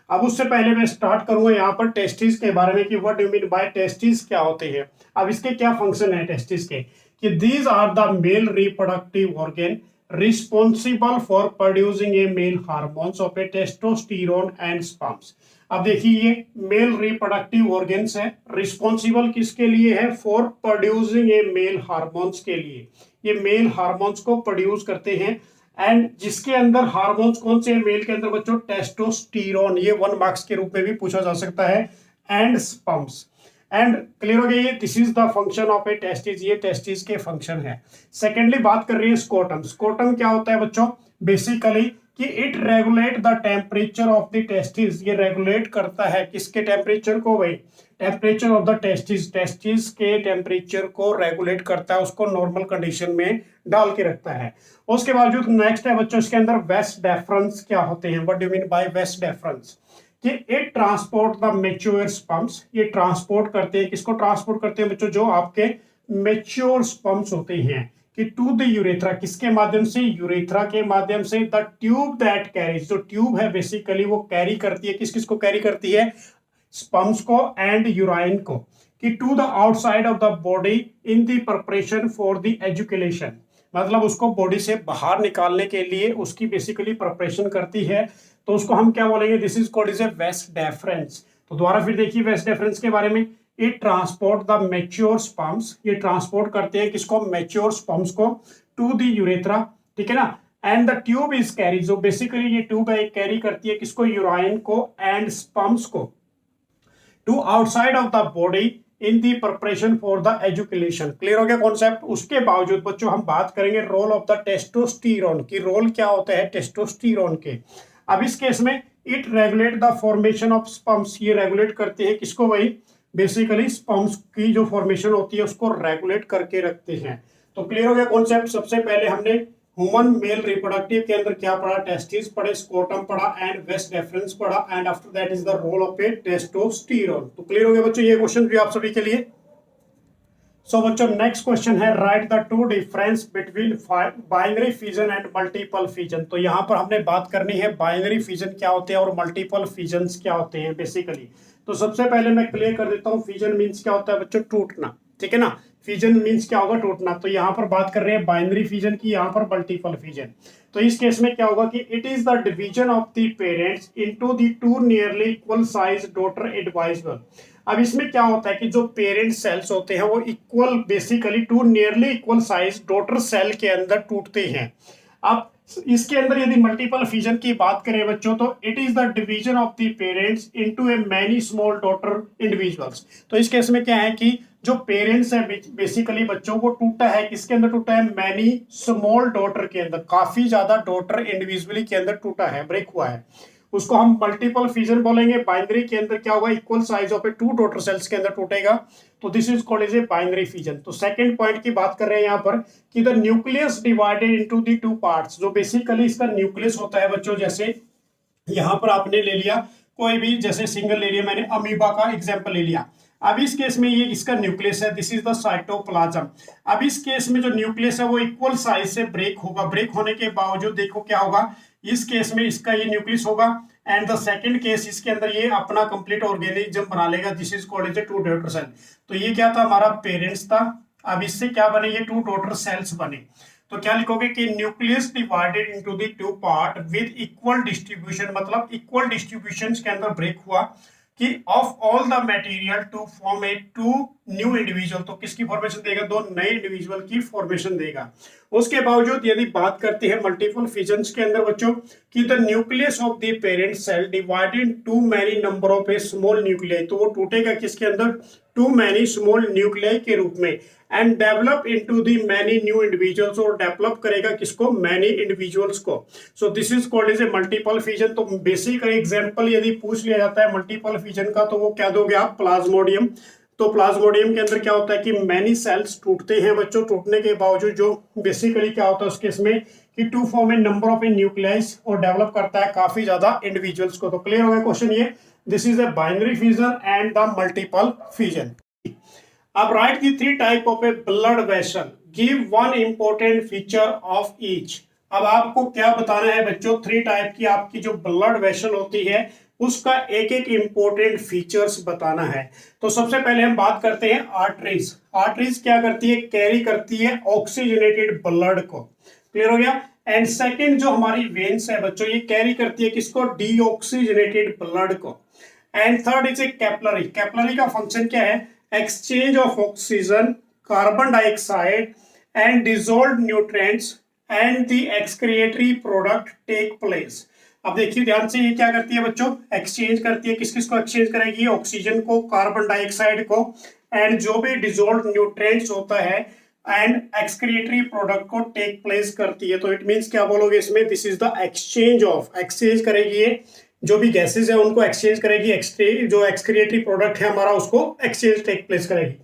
S1: अब उससे पहले मैं स्टार्ट करूंगा यहाँ पर टेस्टिस के बारे में कि what do mean by testis क्या होते हैं। अब इसके क्या फंक्शन है टेस्टिस के, कि these are the male reproductive organ responsible for producing a male hormones of a testosterone and sperms. अब देखिए ये मेल रिप्रोडक्टिव ऑर्गन्स है, रिस्पॉन्सिबल किसके लिए है? For producing a male hormones के लिए। ये मेल हार्मोन्स को प्रोड्यूस करते हैं एंड जिसके अंदर हार्मोन्स कौन से मेल के अंदर बच्चों? टेस्टोस्टेरोन, ये 1 मार्क्स के रूप में भी पूछा जा सकता है, एंड स्पर्म्स। एंड क्लियर हो गया ये, this is the function of A testis, ये टेस्टिस के फंक्शन है। सेकेंडली बात कर रही है स्कोटम। स्कोटम क्या होता है बच्चों? बेसिकली कि it regulate the temperature of the testis, ये रेगुलेट करता है किसके टेम्परेचर को भाई? Temperature of the testis, testis के टेम्परेचर को रेगुलेट करता है, उसको नॉर्मल कंडीशन में डाल के रखता है। उसके बावजूद नेक्स्ट है बच्चों इसके अंदर वेस्ट डेफरेंस क्या होते हैं? What do you mean by vas deferens? कि it transport the mature sperms, ये ट्रांसपोर्ट करते हैं, किसको ट्रांसपोर्ट करते हैं बच्चों? जो आपके मैच्योर स्पर्म्स होते हैं, कि टू द यूरेथ्रा, किसके माध्यम से? यूरेथ्रा के माध्यम से। द ट्यूब दैट कैरीज, जो ट्यूब है बेसिकली वो कैरी करती है, किस किस को कैरी करती है? स्पर्म्स को एंड यूराइन को, कि to the outside of the body in the preparation for the education, मतलब उसको बॉडी से बाहर निकालने के लिए उसकी बेसिकली प्रिपरेशन करती है, तो उसको हम क्या बोलेंगे? This is called is a vas deferens. तो दोबारा फिर देखिए वेस्ट डेफरेंस के बारे में, it transport the mature sperms, ये ट्रांसपोर्ट करते हैं किसको? मैच्योर स्पर्म्स को टू द यूरेथ्रा, ठीक है ना। And the tube is carry, जो बेसिकली ये ट्यूब है कैरी करती है किसको? यूराइन को एंड स्पर्म्स को to outside of the body in the preparation for the education. Clear हो गया कॉन्सेप्ट? उसके बावजूद बच्चों हम बात करेंगे रोल ऑफ द टेस्टोस्टेरोन की, रोल क्या होता है टेस्टोस्टेरोन के। अब इस केस में it regulate the formation of sperms, ये रेगुलेट करते हैं किसको भाई? बेसिकली स्पर्म्स की जो फॉर्मेशन होती है उसको रेगुलेट करके रखते हैं। तो क्लियर हो गया कॉन्सेप्ट? सबसे पहले हमने ह्यूमन मेल रिप्रोडक्टिव के अंदर क्या पढ़ा? टेस्टिस पढ़े, स्कोटम पढ़ा एंड वेस्ट डेफरेंस पढ़ा, and after that is the role of a testosterone. तो क्लियर हो गया बच्चों ये क्वेश्चन भी आप सभी के लिए। सो बच्चों नेक्स्ट क्वेश्चन है, right the two difference between binary fission and multiple fission. तो यहाँ पर हमने बात करनी है बाइनरी फिजन क्या होते हैं और मल्टीपल फिजन्स क्या होते हैं बेसिकली। तो सबसे पहले मैं क्लियर कर देता हूँ, फिजन मीन्स क्या होता है बच्चों? टूटना, ठीक है ना। फिजन मीन्स क्या होगा? टूटना। तो यहाँ पर बात कर रहे हैं बाइनरी फिजन की, यहाँ पर मल्टीपल फिजन। तो इस केस में क्या होगा कि it is the division of the parents into the to nearly equal size daughter advisable. अब इसमें क्या होता है कि जो पेरेंट सेल्स होते हैं वो equal, basically two nearly equal size daughter cell के अंदर टूटते हैं। अब इसके अंदर यदि मल्टीपल फिजन की बात करें बच्चों, तो it is the division of the parents into a many small daughter individuals. तो इस केस में क्या है कि जो पेरेंट्स है बेसिकली बच्चों को टूटा है, किसके अंदर टूटा है? मैनी स्मॉल डॉटर के अंदर, काफी ज्यादा डॉटर इंडिविजुअली के अंदर टूटा है, ब्रेक हुआ है, उसको हम मल्टीपल फिजन बोलेंगे। बाइनरी के अंदर क्या होगा? Equal size of a two daughter cells के अंदर टूटेगा, तो this is called as a binary fission. तो सेकंड पॉइंट की बात कर रहे हैं यहाँ पर कि the nucleus divided into the two parts. जो बेसिकली इसका न्यूक्लियस होता है बच्चों, जैसे यहाँ पर आपने ले लिया कोई भी, जैसे सिंगल ले लिया मैंने, अमीबा का एग्जाम्पल ले लिया। अब इस केस में ये इसका न्यूक्लियस है, दिस इज द साइटोप्लाज्म। अब इस केस में जो न्यूक्लियस है वो इक्वल साइज से ब्रेक होगा, ब्रेक होने के बावजूद देखो क्या होगा, इस केस में इसका ये न्यूक्लियस होगा एंड द सेकंड केस इसके अंदर ये अपना कंप्लीट ऑर्गेनिज्म बना लेगा, this is called as a two daughter cell. तो ये क्या था? हमारा पेरेंट्स था। अब इससे क्या बने? ये टू डॉटर सेल्स बने। तो क्या लिखोगे कि nucleus divided into the two part with equal distribution, मतलब इक्वल डिस्ट्रीब्यूशन के अंदर ब्रेक हुआ कि of all the material to form a two new individual. तो किसकी फॉर्मेशन देगा? दो नए इंडिविजुअल की फॉर्मेशन देगा। उसके बावजूद यदि बात करते हैं मल्टीपल फिजन्स के अंदर बच्चों कि the nucleus of the parent cell divided to many number of a small nuclei, तो वो टूटेगा किसके अंदर? टू मैनी स्मॉल न्यूक्लियाई के रूप में, and develop into the many new individuals, और डेवलप करेगा किसको? मैनी इंडिविजुअल्स को। So this is called as a multiple fission. तो बेसिक एग्जांपल यदि पूछ लिया जाता है मल्टीपल फिजन का, तो वो क्या दोगे आप? प्लाज्मोडियम। तो प्लाज्मोडियम के अंदर क्या होता है कि मैनी सेल्स टूटते हैं बच्चों, टूटने के बावजूद जो बेसिकली क्या होता है उस केस में कि to form a number of a nucleus, और डेवलप करता है काफी ज्यादा इंडिविजुअल्स को। तो क्लियर हो गया क्वेश्चन ये, this is a binary fission and the multiple fission. अब write the three type of a blood vessel, give one important feature of each. अब आपको क्या बताना है बच्चों? थ्री टाइप की आपकी जो ब्लड वेसल होती है उसका एक एक इंपॉर्टेंट फीचर्स बताना है। तो सबसे पहले हम बात करते हैं आर्टरीज। आर्टरीज क्या करती है? कैरी करती है ऑक्सीजनेटेड ब्लड को। क्लियर हो गया? एंड सेकेंड जो हमारी वेन्स है बच्चों, ये कैरी करती है किसको, डीऑक्सीजनेटेड ब्लड को। And third is a capillary. Capillary का फंक्शन क्या है, exchange of oxygen, carbon dioxide and dissolved nutrients and the excretory product take place. अब देखिए ध्यान से, ये क्या करती है बच्चों, एक्सचेंज करती है। किस किस को एक्सचेंज करेगी, ऑक्सीजन को, कार्बन डाइऑक्साइड को, एंड जो भी डिसॉल्व्ड न्यूट्रिएंट्स होता है एंड एक्सक्रिएटरी प्रोडक्ट को टेक प्लेस करती है। तो इट मींस क्या बोलोगे इसमें, this is the exchange of, exchange करेगी ये जो भी गैसेज है उनको एक्सचेंज करेगी, जो एक्सक्रिएटरी प्रोडक्ट है हमारा उसको एक्सचेंज टेक प्लेस करेगी।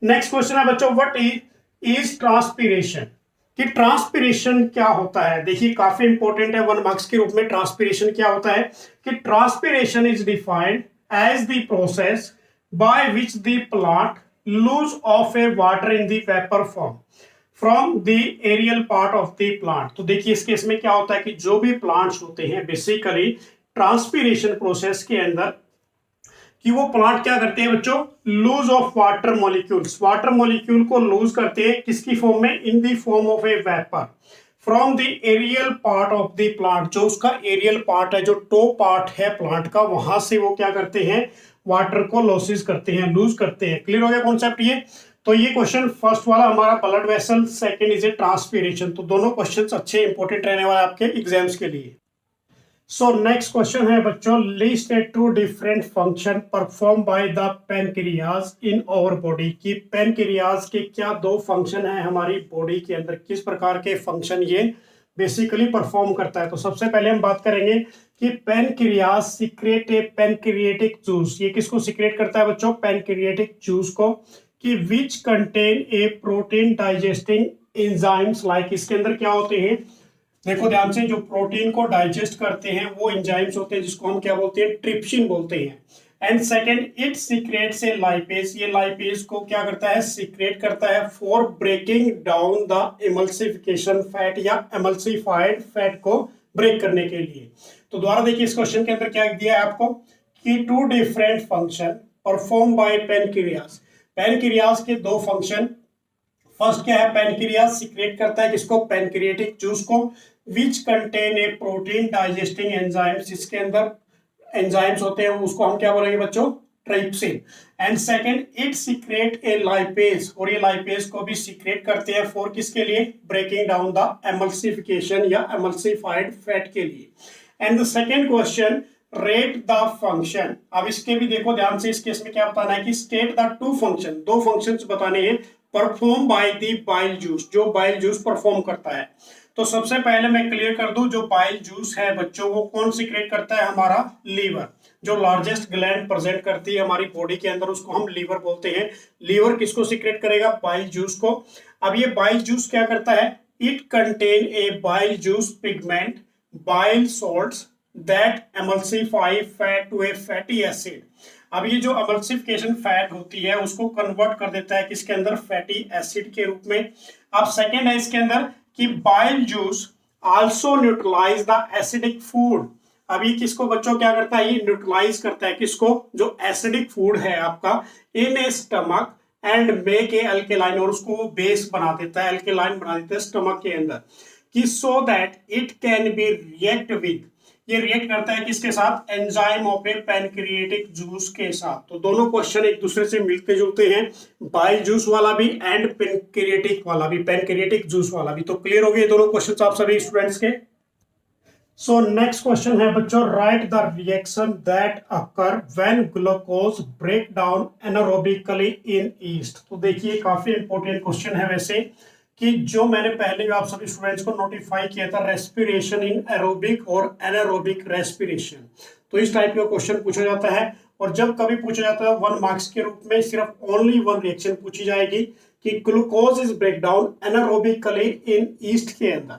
S1: नेक्स्ट क्वेश्चन है बच्चों, व्हाट इज ट्रांसपीरेशन, कि ट्रांसपीरेशन क्या होता है। देखिए काफी इंपॉर्टेंट है 1 मार्क्स के रूप में। ट्रांसपीरेशन क्या होता है, कि transpiration is defined as the process by which the plant lose of a water in the vapour form from the aerial part of the plant. तो देखिए इस केस में क्या होता है कि जो भी प्लांट्स होते हैं बेसिकली ट्रांसपीरेशन प्रोसेस के अंदर, कि वो प्लांट क्या करते हैं बच्चों, lose of water molecules, water molecule को लूज करते हैं किसकी फॉर्म में, in the form of a vapour from the aerial part of the plant. जो उसका एरियल पार्ट है, जो टॉप पार्ट है प्लांट का, वहां से वो क्या करते हैं, वाटर को लॉसेस करते हैं, लूज करते हैं। क्लियर हो गया कॉन्सेप्ट ये। तो ये क्वेश्चन फर्स्ट वाला हमारा blood vessel, second is A transpiration. तो दोनों क्वेश्चंस अच्छे इंपॉर्टेंट रहने वाले आपके एग्जाम्स के लिए। सो नेक्स्ट क्वेश्चन है बच्चों, list a 2 different function perform by the pancreas in our body. की पैनक्रियाज के क्या 2 फंक्शन है हमारी बॉडी के अंदर, किस प्रकार के फंक्शन ये बेसिकली परफॉर्म करता है। तो सबसे पहले हम बात करेंगे कि पैनक्रियाज सीक्रेट ए पैनक्रिएटिक जूस। ये किसको सीक्रेट करता है बच्चों, पैनक्रिएटिक जूस को, कि which contain a protein digesting enzymes like. इसके अंदर क्या होते हैं, देखो ध्यान से, जो प्रोटीन को डाइजेस्ट करते हैं वो एंजाइम्स होते हैं जिसको हम क्या बोलते हैं, ट्रिप्सिन बोलते हैं। And second, it secretes a lipase. ये लाइपेज को क्या करता है, सीक्रेट करता है for breaking down the emulsification fat, या एमल्सिफाइड फैट को ब्रेक करने के लिए। तो दोबारा देखिए इस क्वेश्चन के अंदर क्या दिया है आपको, कि 2 different function perform bye pancreas. Pancreas के 2 फंक्शन, फर्स्ट क्या है, पैनक्रियाज सीक्रेट करता है किसको, पैनक्रिएटिक जूस को, which contain a protein digesting enzymes. इसके अंदर एंजाइम्स होते हैं उसको हम क्या बोलेंगे बच्चों, trypsin. And second, it secret A lipase, और ये लाइपेज को भी सीक्रेट करते हैं फॉर किसके लिए, ब्रेकिंग डाउन द एमल्सिफिकेशन या एमल्सिफाइड फैट के लिए। And the second question, rate the function. अब इसके भी देखो ध्यान से, इस केस में क्या बताना है कि स्टेट द 2 फंक्शन, 2 फंक्शंस बताने हैं perform by the bile juice, जो बाइल जूस परफॉर्म करता है। तो सबसे पहले मैं क्लियर कर दूं, जो बाइल जूस है बच्चों वो कौन सीक्रेट करता है, हमारा लीवर। जो लार्जेस्ट ग्लैंड प्रेजेंट करती है हमारी बॉडी के अंदर उसको हम लीवर बोलते हैं। लीवर किसको सीक्रेट करेगा, बाइल जूस को। अब ये बाइल जूस क्या करता है, it contain a bile juice pigment bile salts that emulsify fat to a fatty acid. अब ये जो एमल्सिफिकेशन फैट होती है उसको कन्वर्ट कर देता है किसके अंदर, फैटी एसिड के रूप में। अब सेकेंड है इसके अंदर कि bile juice also neutralise the acidic food. अब ये किसको बच्चों क्या करता है, ये न्यूट्रलाइज करता है किसको, जो एसिडिक फूड है आपका, in a stomach and make a alkaline, और उसको बेस बना देता है, अल्केलाइन बना देता है स्टमक के अंदर, कि so that it can be react with, ये रिएक्ट करता है किसके साथ, enzyme of A pancreatic juice के साथ। तो दोनों क्वेश्चन एक दूसरे से मिलते जुलते हैं, बाइल जूस वाला भी एंड पैनक्रिएटिक वाला भी, पैनक्रिएटिक जूस वाला भी। तो क्लियर हो गए दोनों क्वेश्चन आप सभी स्टूडेंट्स के। सो नेक्स्ट क्वेश्चन है बच्चों, write the reaction that occur when glucose break down anaerobically in yeast. तो देखिए काफी इंपॉर्टेंट क्वेश्चन है वैसे, कि जो मैंने पहले भी आप सभी स्टूडेंट्स को नोटिफाई किया था, रेस्पिरेशन इन एरोबिक और एनारोबिक रेस्पिरेशन। तो इस टाइप का क्वेश्चन पूछा जाता है, और जब कभी पूछा जाता है 1 मार्क्स के रूप में सिर्फ ओनली 1 रिएक्शन पूछी जाएगी, कि glucose is break down anaerobically in yeast के अंदर।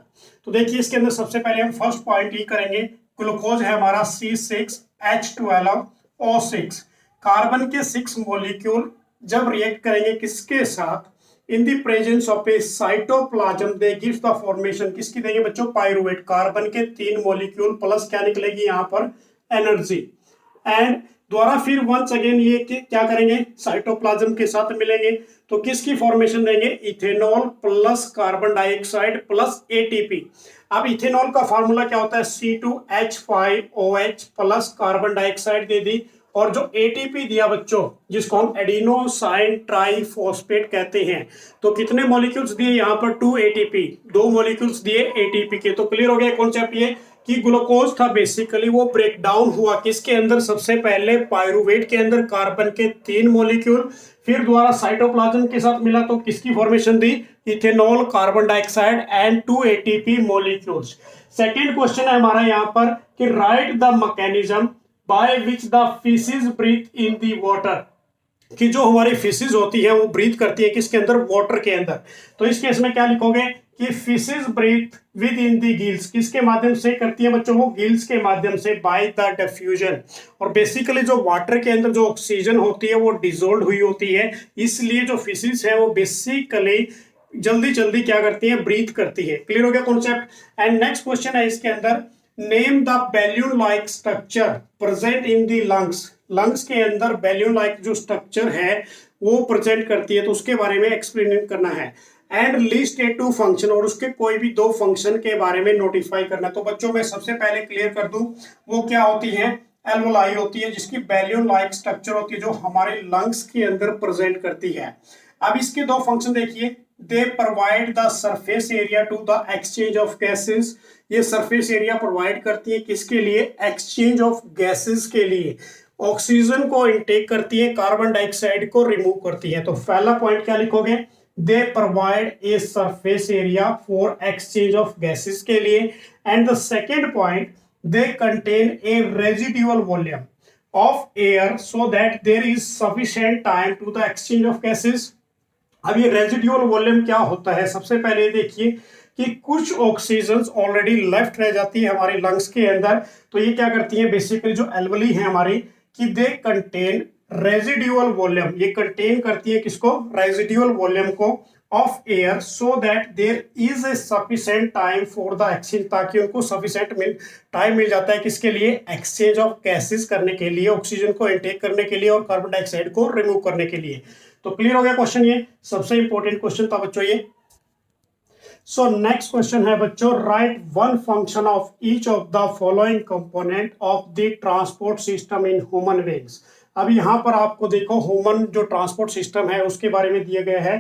S1: तो देखिए इसके अंदर सबसे पहले हम फर्स्ट पॉइंट ही करेंगे, ग्लूकोज है हमारा C6H12O6, कार्बन के 6 मॉलिक्यूल जब रिएक्ट करेंगे किसके साथ, इन the presence of A cytoplasm they gives the formation, किसकी देंगे बच्चों, पाइरुवेट। कार्बन के 3 मॉलिक्यूल प्लस क्या निकलेगी यहाँ पर, एनर्जी। एंड द्वारा फिर वंस अगेन ये क्या करेंगे, साइटोप्लाज्म के साथ मिलेंगे, तो किसकी फॉर्मेशन देंगे, ethanol plus carbon dioxide plus ATP. अब इथेनॉल का फॉर्मूला क्या होता है, C2H5OH प्लस कार्बन डाइऑक्साइड दे दी, और जो एटीपी दिया बच्चों जिसको हम एडिनोसाइन ट्राइफॉस्फेट कहते हैं, तो कितने मॉलिक्यूल्स दिए यहाँ पर, 2 एटीपी, 2 मॉलिक्यूल्स दिए एटीपी के। तो क्लियर हो गया कॉन्सेप्ट ये कि ग्लूकोज था बेसिकली वो ब्रेक डाउन हुआ किसके अंदर, सबसे पहले पायरुवेट के अंदर कार्बन के 3 मॉलिक्यूल, फिर द्वारा साइटोप्लाज्म के साथ मिला तो किसकी फॉर्मेशन दी, ethanol carbon dioxide and 2 ATP molecules. Second question है हमारा यहाँ पर कि write the mechanism by which the fishes breathe in the water, कि जो हमारी फिशेज होती है वो ब्रीथ करती है किसके अंदर, वाटर के अंदर। तो इस केस में क्या लिखोगे कि fishes breathe within the gills, किसके माध्यम से करती है बच्चों, वो गिल्स के माध्यम से, बाय द डिफ्यूजन। और बेसिकली जो वाटर के अंदर जो ऑक्सीजन होती है वो डिसॉल्व हुई होती है, इसलिए जो फिशेज है वो बेसिकली जल्दी जल्दी क्या करती है, ब्रीथ करती है। क्लियर हो गया कॉन्सेप्ट। एंड नेक्स्ट क्वेश्चन है इसके अंदर, name the balloon like structure present in the lungs, lungs के अंदर बैलून लाइक जो स्ट्रक्चर है वो प्रेजेंट करती है, तो उसके बारे में एक्सप्लेन करना है। एंड लिस्ट ए 2 फंक्शन, और उसके कोई भी 2 फंक्शन के बारे में नोटिफाई करना। तो बच्चों मैं सबसे पहले क्लियर कर दूं, वो क्या होती है, एल्वोलाई होती है जिसकी बैलून लाइक स्ट्रक्चर होती है जो हमारे लंग्स के अंदर प्रेजेंट करती है। अब इसके 2 फंक्शन देखिए, they provide the surface area to the exchange of gases, ये सरफेस एरिया प्रोवाइड करती है किसके लिए, एक्सचेंज ऑफ गैसेस के लिए, ऑक्सीजन को इनटेक करती है, कार्बन डाइऑक्साइड को रिमूव करती है। तो पहला पॉइंट क्या लिखोगे, they provide a surface area for exchange of gases के लिए। And the second point, they contain a residual volume of air so that there is sufficient time to the exchange of gases. अब ये residual volume क्या होता है, सबसे पहले देखिए कि कुछ ऑक्सीजन ऑलरेडी लेफ्ट रह जाती है हमारे लंग्स के अंदर, तो ये क्या करती है बेसिकली जो एल्वली है हमारी, कि दे कंटेन रेजिडुअल वॉल्यूम, ये कंटेन करती है किसको, रेजिडुअल वॉल्यूम को of air, so that there is a sufficient time for the exchange, ताकि उनको सफिशिएंट टाइम मिल जाता है किसके लिए, एक्सचेंज ऑफ गैसेस करने के लिए, ऑक्सीजन को इनटेक करने के लिए और कार्बन डाइऑक्साइड को रिमूव करने के लिए। तो क्लियर हो गया क्वेश्चन, ये सबसे इंपॉर्टेंट क्वेश्चन था बच्चों ये। सो नेक्स्ट क्वेश्चन है बच्चों, right one function of each of the following component of the transport system in human beings. अब यहाँ पर आपको देखो ह्यूमन जो ट्रांसपोर्ट सिस्टम है उसके बारे में दिया गया है,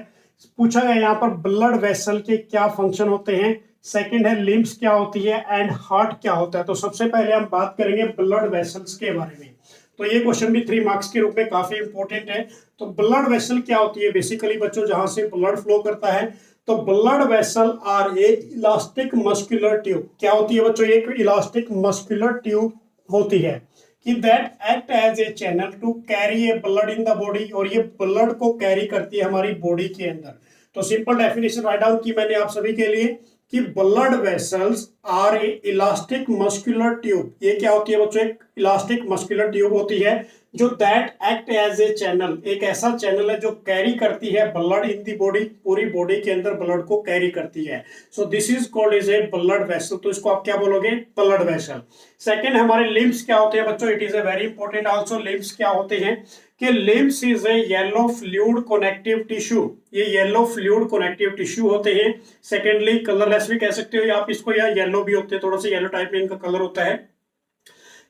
S1: पूछा गया यहाँ पर ब्लड वेसल के क्या फंक्शन होते हैं, सेकंड है लिम्स क्या होती है एंड हार्ट क्या होता है। तो सबसे पहले हम बात करेंगे ब्लड वेसल्स के बारे में, तो ये क्वेश्चन भी 3 मार्क्स के रूप में काफी इंपॉर्टेंट है। तो ब्लड वेसल क्या होती है, बेसिकली बच्चों जहां से ब्लड फ्लो करता है, तो blood vessel are a elastic muscular tube, क्या होती है बच्चों, एक इलास्टिक मस्कुलर ट्यूब होती है कि that act as a channel to carry a blood in the body, और ये ब्लड को कैरी करती है हमारी बॉडी के अंदर। तो सिंपल डेफिनेशन राइट डाउन की मैंने आप सभी के लिए कि blood vessels are a elastic muscular tube, ये क्या होती है बच्चों, एक इलास्टिक मस्कुलर ट्यूब होती है जो that act as a channel, एक ऐसा चैनल है जो कैरी करती है ब्लड इन दी बॉडी, पूरी बॉडी के अंदर ब्लड को कैरी करती है। So this is called as a blood vessel, तो इसको आप क्या बोलोगे, ब्लड वेसल। सेकंड हमारे लिम्स क्या होते हैं बच्चों, it is a very important also. Lymphs क्या होते हैं कि lymphs is a yellow fluid connective tissue, ये येलो फ्लूइड कनेक्टिव टिश्यू होते हैं। सेकेंडली कलरलेस भी कह सकते हो आप इसको, या येलो भी होते हैं, थोड़ा सा येलो टाइप में इनका कलर होता है।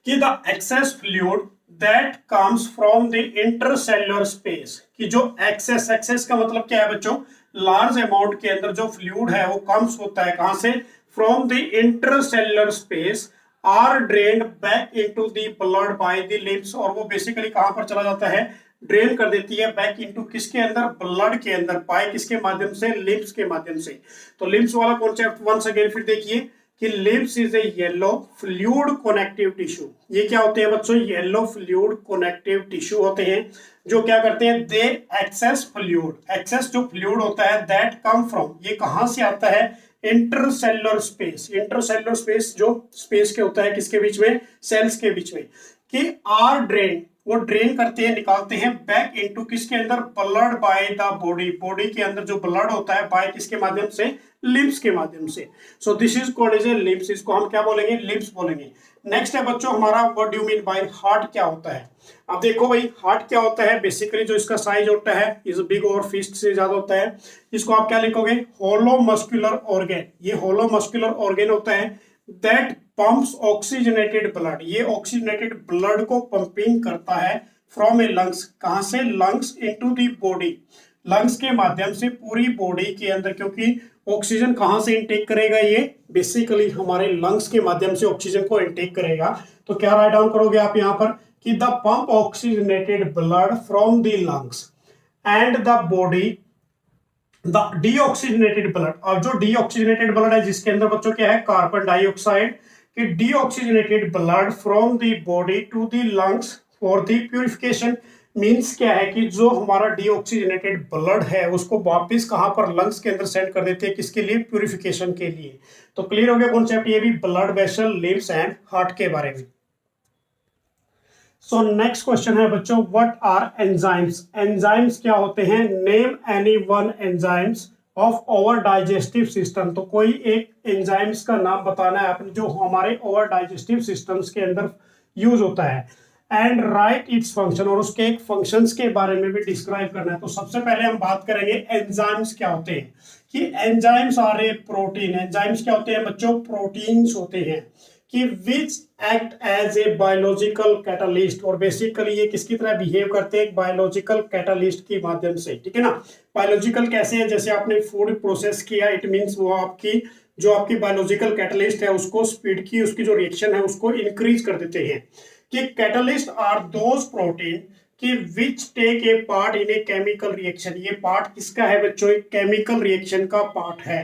S1: कि the access fluid that comes from the intercellular space, कि जो एक्सेस का मतलब क्या है बच्चों, लार्ज अमाउंट के अंदर जो फ्लूइड है वो कम्स होता है कहां से, from the intercellular space are drained back into the blood by the lymphs, और वो बेसिकली कहां पर चला जाता है, ड्रेन कर देती है बैक इनटू किसके अंदर, ब्लड के अंदर, बाय किसके माध्यम से, लिम्स के माध्यम से। तो लिम्स वाला कॉन्सेप्ट वंस अगेन फिर देखिए कि lymphs is a yellow fluid connective tissue, ये क्या होते हैं बच्चों, येलो फ्लूइड कनेक्टिव टिश्यू होते हैं जो क्या करते हैं, दे एक्सेस फ्लूइड, एक्सेस जो फ्लूइड होता है दैट कम फ्रॉम, ये कहां से आता है, इंटरसेल्युलर स्पेस, इंटरसेल्युलर स्पेस जो स्पेस के होता है किसके बीच में, सेल्स के बीच में, कि आर ड्रेन, वो ड्रेन करते हैं, निकालते हैं बैक इनटू किसके अंदर, blood by the body, body के अंदर जो ब्लड होता है बाय किसके माध्यम से, लिम्स के माध्यम से। So this is called as a lymphs, इसको हम क्या बोलेंगे, लिम्स बोलेंगे। नेक्स्ट है बच्चों हमारा what do you mean by heart क्या होता है। अब देखो भाई हार्ट क्या होता है, बेसिकली जो इसका साइज होता है इज बिग और फिस्ट से ज्यादा होता है। इसको आप क्या लिखोगे, होलो मस्कुलर ऑर्गन, ये होलो मस्कुलर ऑर्गन होता है दैट पंप्स ऑक्सीजनेटेड ब्लड, ये ऑक्सीजनेटेड ब्लड को पंपिंग करता है फ्रॉम ए लंग्स, कहां से, lungs into the body, lungs के माध्यम से पूरी बॉडी के अंदर, क्योंकि ऑक्सीजन कहां से इनटेक करेगा, ये बेसिकली हमारे लंग्स के माध्यम से ऑक्सीजन को इनटेक करेगा। तो क्या राइट डाउन करोगे आप यहां पर कि the pump oxygenated blood from the lungs and the body the deoxygenated blood. अब जो डीऑक्सीजनेटेड ब्लड है जिसके अंदर बच्चों क्या है, कार्बन डाइऑक्साइड, कि deoxygenated blood from the body to the lungs for the purification. Means क्या है कि जो हमारा डीऑक्सीजनेटेड ब्लड है उसको वापस कहां पर, लंग्स के अंदर सेंड कर देते हैं, किसके लिए, प्यूरिफिकेशन के लिए। तो क्लियर हो गया कॉन्सेप्ट, ये भी blood vessel, limbs and heart के बारे में। सो नेक्स्ट क्वेश्चन है बच्चों, व्हाट आर एंजाइम्स, एंजाइम्स क्या होते हैं, name any one enzymes of over digestive system. तो कोई एक एंजाइम्स का नाम बताना है आपने जो हमारे ओवर डाइजेस्टिव सिस्टम्स के अंदर यूज होता है, एंड राइट इट्स फंक्शन, और उसके एक फंक्शंस के बारे में भी डिस्क्राइब करना है। तो सबसे पहले हम बात करेंगे एंजाइम्स क्या होते हैं, कि enzymes are a protein, enzymes क्या होते हैं बच्चों, प्रोटीन्स होते हैं, कि which act as a biological catalyst, और बेसिकली ये किसकी तरह बिहेव करते हैं, बायोलॉजिकल कैटालिस्ट के माध्यम से, ठीक है ना। बायोलॉजिकल कैसे है, जैसे आपने फूड प्रोसेस किया, इट मीन्स वो आपकी जो आपकी बायोलॉजिकल कैटालिस्ट है उसको स्पीड की, उसकी जो रिएक्शन है उसको इंक्रीज कर देते हैं। कि कैटलिस्ट आर दोज प्रोटीन कि which take a part in a chemical reaction, ये पार्ट किसका है बच्चों, एक केमिकल रिएक्शन का पार्ट है,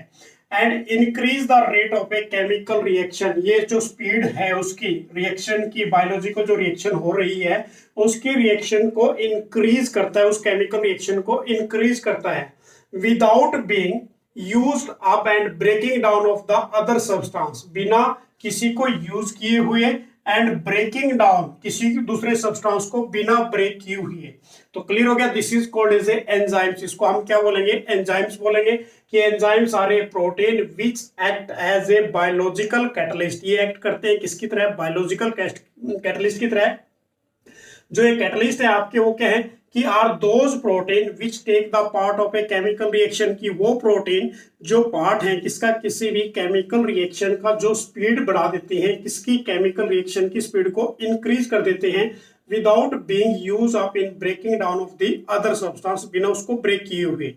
S1: and increase the rate of a chemical reaction, ये जो स्पीड है उसकी रिएक्शन की, बायोलॉजिकल जो रिएक्शन हो रही है उसकी रिएक्शन को इंक्रीज करता है, उस केमिकल रिएक्शन को इंक्रीज करता है, without being used up and breaking down of the other substance, बिना किसी को यूज किए हुए, एंड ब्रेकिंग डाउन किसी दूसरे सब्सटेंस को बिना ब्रेक किए हुए। तो क्लियर हो गया, this is called as enzymes, इसको हम क्या बोलेंगे, एंजाइम्स बोलेंगे। कि enzymes are a protein which act as a biological catalyst, ये एक्ट करते हैं किसकी तरह, बायोलॉजिकल कैटलिस्ट की तरह। जो एक कैटलिस्ट है आपके वो क्या है कि are those protein which take the part of a chemical reaction, की वो प्रोटीन जो पार्ट है किसका, किसी भी केमिकल रिएक्शन का, जो स्पीड बढ़ा देते हैं, किसकी, केमिकल रिएक्शन की स्पीड को इंक्रीज कर देते हैं, without being use up in breaking down of the other substance, बिना उसको ब्रेक किए हुए।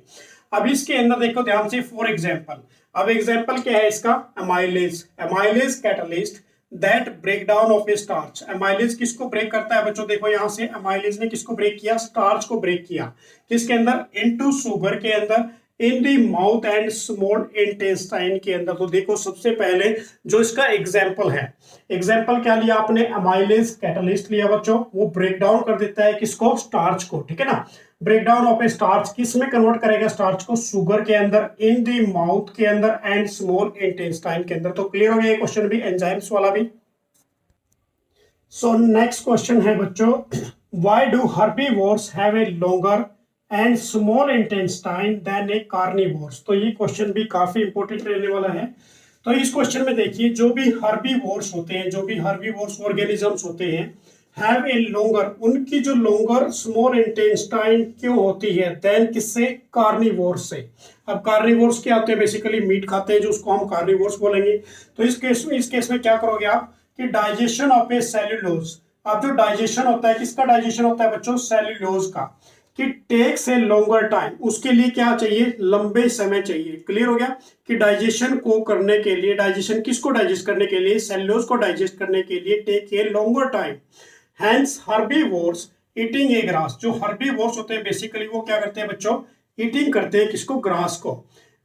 S1: अब इसके अंदर देखो ध्यान से, फॉर एग्जाम्पल, अब एग्जाम्पल क्या है इसका, amylase, amylase catalyst that break down of a starch. Amylase किसको ब्रेक करता है बच्चों, देखो यहां से एमाइलेज ने किसको ब्रेक किया, स्टार्च को ब्रेक किया, किसके अंदर, इनटू शुगर के अंदर, इन दी माउथ एंड स्मॉल इंटेस्टाइन के अंदर। तो देखो सबसे पहले जो इसका एग्जाम्पल है, एग्जाम्पल क्या लिया आपने, एमाइलेज कैटलिस्ट लिया बच्चों, वो ब्रेक डाउन कर देता है किसको, स्टार्च को, ठीक है ना। Break down of a starch किस में कन्वर्ट करेगा, स्टार्च को, शुगर के अंदर, इन दी माउथ के अंदर एंड स्मॉल इंटेस्टाइन के अंदर। तो क्लियर हो गया ये क्वेश्चन भी, एंजाइम्स वाला भी। सो नेक्स्ट क्वेश्चन है बच्चों, why do herbivores have a longer and small intestine than a carnivores. तो ये क्वेश्चन भी काफी इंपॉर्टेंट रहने वाला है। तो इस क्वेश्चन में देखिए, जो भी हर्बीवोर्स होते हैं, जो भी हर्बीवोर्स ऑर्गेनिजम्स होते हैं, हैव ए लॉन्गर, उनकी जो लॉन्गर स्मॉल इंटेस्टाइन क्यों होती है, देन किससे, कार्निवोर्स से। अब कार्निवोर्स क्या होते हैं, बेसिकली मीट खाते हैं, जो उसको हम कार्निवोर्स बोलेंगे। तो इस केस में क्या करोगे आप कि डाइजेशन ऑफ ए सेल्यूलोज, अब जो डाइजेशन होता है, किसका डाइजेशन होता है बच्चों, सेल्यूलोज का, कि टेक्स ए लॉन्गर टाइम, उसके लिए क्या चाहिए, लंबे समय चाहिए। क्लियर हो गया कि डाइजेशन को करने के लिए, डाइजेशन किसको डाइजेस्ट करने के लिए, सेल्यूलोज को डाइजेस्ट करने के लिए take a longer time. Hence herbivores eating a grass, जो हर्बीवोर्स होते हैं बेसिकली वो क्या करते हैं बच्चों, ईटिंग करते हैं किसको, ग्रास को,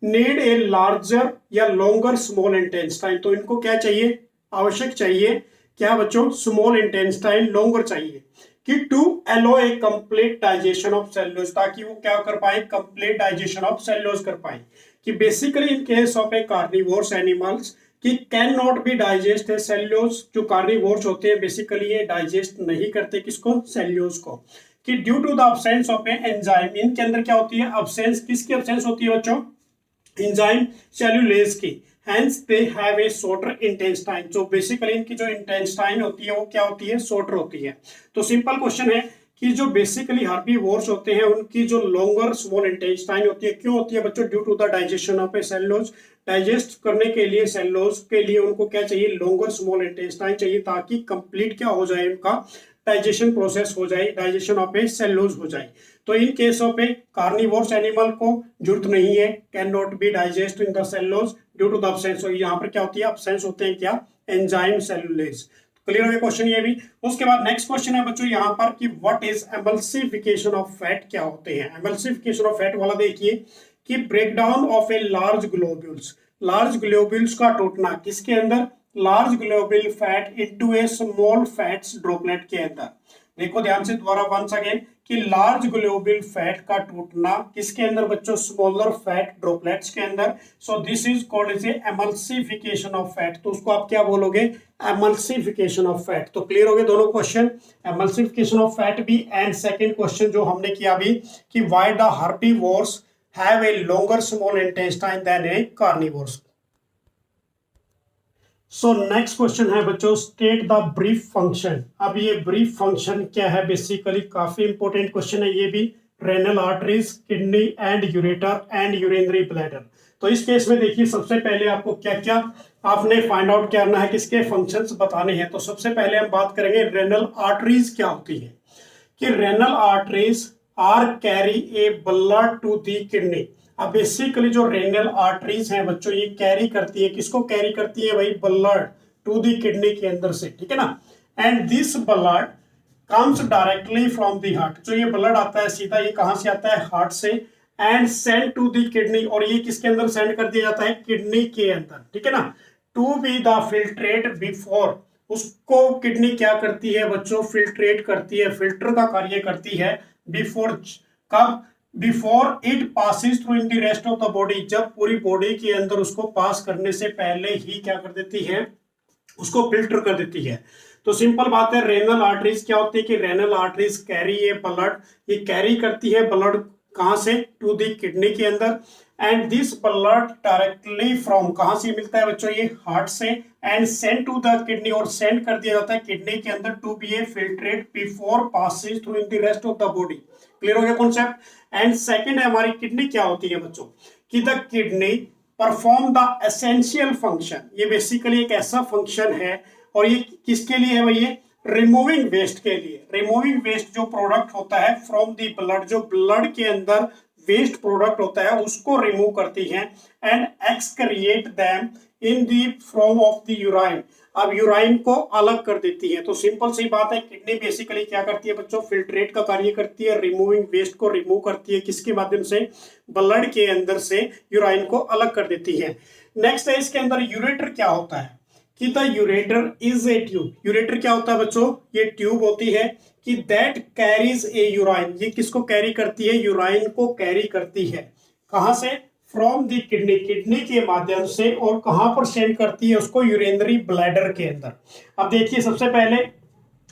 S1: नीड ए लार्जर या लॉन्गर स्मॉल इंटेस्टाइन। तो इनको क्या चाहिए, आवश्यक चाहिए क्या बच्चों, स्मॉल इंटेस्टाइन लॉन्गर चाहिए, कि to allow a complete digestion of cellulose, ताकि वो क्या कर पाए, कंप्लीट डाइजेशन ऑफ सेल्यूलोज कर पाए। कि basically in case of a carnivores animals, कि कैन नॉट बी डाइजेस्ट है सेल्यूलोज। जो कार्निवोर्स होते हैं बेसिकली ये डाइजेस्ट नहीं करते किसको, सेल्यूलोज को। कि due to the absence of a enzyme, इनके अंदर क्या होती है, अब्सेंस, किसकी अब्सेंस होती है बच्चों, एंजाइम सेल्यूलेज की। Hence they have a shorter intestine. जो बेसिकली इनकी जो इंटेस्टाइन होती है वो क्या होती है, शॉर्टर होती है। तो सिंपल क्वेश्चन है कि जो बेसिकली हर्बीवोर्स होते हैं उनकी जो लॉन्गर स्मॉल इंटेस्टाइन होती है, क्यों होती है बच्चों, due to the digestion of a cellulose. Digest करने के लिए सेल्यूलोज के लिए उनको क्या चाहिए, लॉन्गर स्मॉल इंटेस्टाइन चाहिए, ताकि कंप्लीट क्या हो जाए, उनका डाइजेशन प्रोसेस हो जाए, डाइजेशन ऑफ ए सेल्यूलोज हो जाए। तो in case of a carnivores animal को जरूरत नहीं है, can not be digest in the cellulose due to the absence. यहाँ पर क्या होती है, अब्सेंस होते हैं क्या, एंजाइम सेल्यूलेज। क्लियर हो गया क्वेश्चन ये भी। उसके बाद नेक्स्ट क्वेश्चन है बच्चों यहाँ पर कि what is emulsification of fat, क्या होते हैं एमल्सिफिकेशन ऑफ फैट वाला। देखिए कि breakdown of a large globules, large globules का टूटना, किसके अंदर, लार्ज ग्लोब्यूल फैट इनटू ए स्मॉल फैट्स ड्रॉपलेट के अंदर। देखो ध्यान से दोबारा वंस अगेन कि लार्ज ग्लोब्यूल फैट का टूटना किसके अंदर बच्चों, स्मॉलर फैट ड्रॉपलेट्स के अंदर। So this is called as emulsification of fat. तो उसको आप क्या बोलोगे, एमल्सिफिकेशन ऑफ फैट। तो क्लियर हो गए दोनों क्वेश्चन, एमल्सिफिकेशन ऑफ फैट भी एंड सेकंड क्वेश्चन जो हमने किया भी कि why the herbivores have a longer small intestine than a carnivores. So next question है बच्चों, स्टेट द ब्रीफ फंक्शन। अब ये ब्रीफ फंक्शन क्या है, बेसिकली काफी इंपॉर्टेंट क्वेश्चन है ये भी। Renal arteries, kidney and ureter and urinary bladder. तो इस केस में देखिए सबसे पहले आपको क्या क्या आपने फाइंड आउट करना है, किसके फंक्शंस बताने हैं। तो सबसे पहले हम बात करेंगे रेनल आर्टरीज क्या होती है। कि renal arteries are carry a blood to the kidney. अब बेसिकली जो रेनल आर्टरीज हैं बच्चों ये कैरी करती है, किसको कैरी करती है भाई, ब्लड टू दी किडनी के अंदर से, ठीक है ना। And this blood comes directly from the heart. जो ये ब्लड आता है सीधा ये कहां से आता है, हार्ट से। And send to the kidney, और ये किसके अंदर सेंड कर दिया जाता है, किडनी के अंदर, ठीक है ना। To be the filtrate before, उसको किडनी क्या करती है बच्चों, फिल्ट्रेट करती है, फिल्टर का कार्य करती है। बिफोर, कब, before it passes through in the rest of the body, जब पूरी बॉडी के अंदर उसको पास करने से पहले ही क्या कर देती है, उसको फिल्टर कर देती है। तो सिंपल बात है, रेनल आर्टरीज क्या होती है कि renal arteries carry a blood, ये कैरी करती है ब्लड कहां से, टू दी किडनी के अंदर। And this blood directly from, कहां से मिलता है बच्चों, ये हार्ट से। And send to the kidney, और सेंड कर दिया जाता है किडनी के अंदर, to be a filtrate before passes through in the rest of the body. Clear हो गया कॉन्सेप्ट। एंड सेकंड है हमारी किडनी क्या होती है बच्चों, कि the kidney perform the essential function. ये बेसिकली एक ऐसा फंक्शन है, और ये किसके लिए है भाई, ये रिमूविंग वेस्ट के लिए। रिमूविंग वेस्ट जो प्रोडक्ट होता है फ्रॉम दी ब्लड, जो ब्लड के अंदर वेस्ट प्रोडक्ट होता है उसको रिमूव करती है। And excrete them in the form of the urine, अब यूराइन को अलग कर देती है। तो सिंपल सी बात है, किडनी बेसिकली क्या करती है बच्चों, फिल्ट्रेट का कार्य करती है, रिमूविंग वेस्ट को रिमूव करती है, किसके माध्यम से, ब्लड के अंदर से यूराइन को अलग कर देती है। नेक्स्ट है इसके अंदर यूरेटर क्या होता है, कि the ureter is a tube. Ureter क्या होता है बच्चों, ये ट्यूब होती है कि दैट कैरीज ए यूराइन, ये किसको कैरी करती है, यूराइन को कैरी करती है, कहां से, फ्रॉम दी किडनी, किडनी के माध्यम से, और कहां पर सेंड करती है उसको, यूरिनरी ब्लैडर के अंदर। अब देखिए सबसे पहले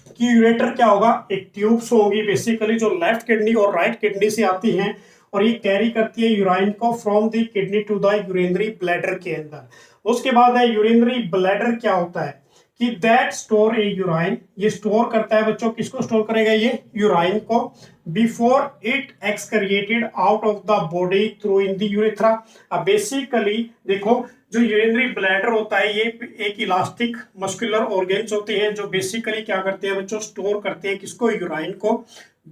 S1: कि यूरेटर क्या होगा, एक ट्यूब्स होंगी बेसिकली जो लेफ्ट किडनी और राइट किडनी से आती हैं, और ये कैरी करती है यूराइन को from the kidney to the urinary bladder के अंदर। उसके बाद है यूरिनरी ब्लैडर क्या होता है, कि दैट स्टोर ए यूराइन, ये स्टोर करता है बच्चों, किसको स्टोर करेगा, ये यूराइन को, before it excreted out of the body through in the urethra. अब बेसिकली देखो जो यूरिनरी ब्लैडर होता है ये एक इलास्टिक मस्कुलर ऑर्गेन्स होते हैं जो बेसिकली क्या करते हैं बच्चों, स्टोर करते हैं किसको, यूराइन को,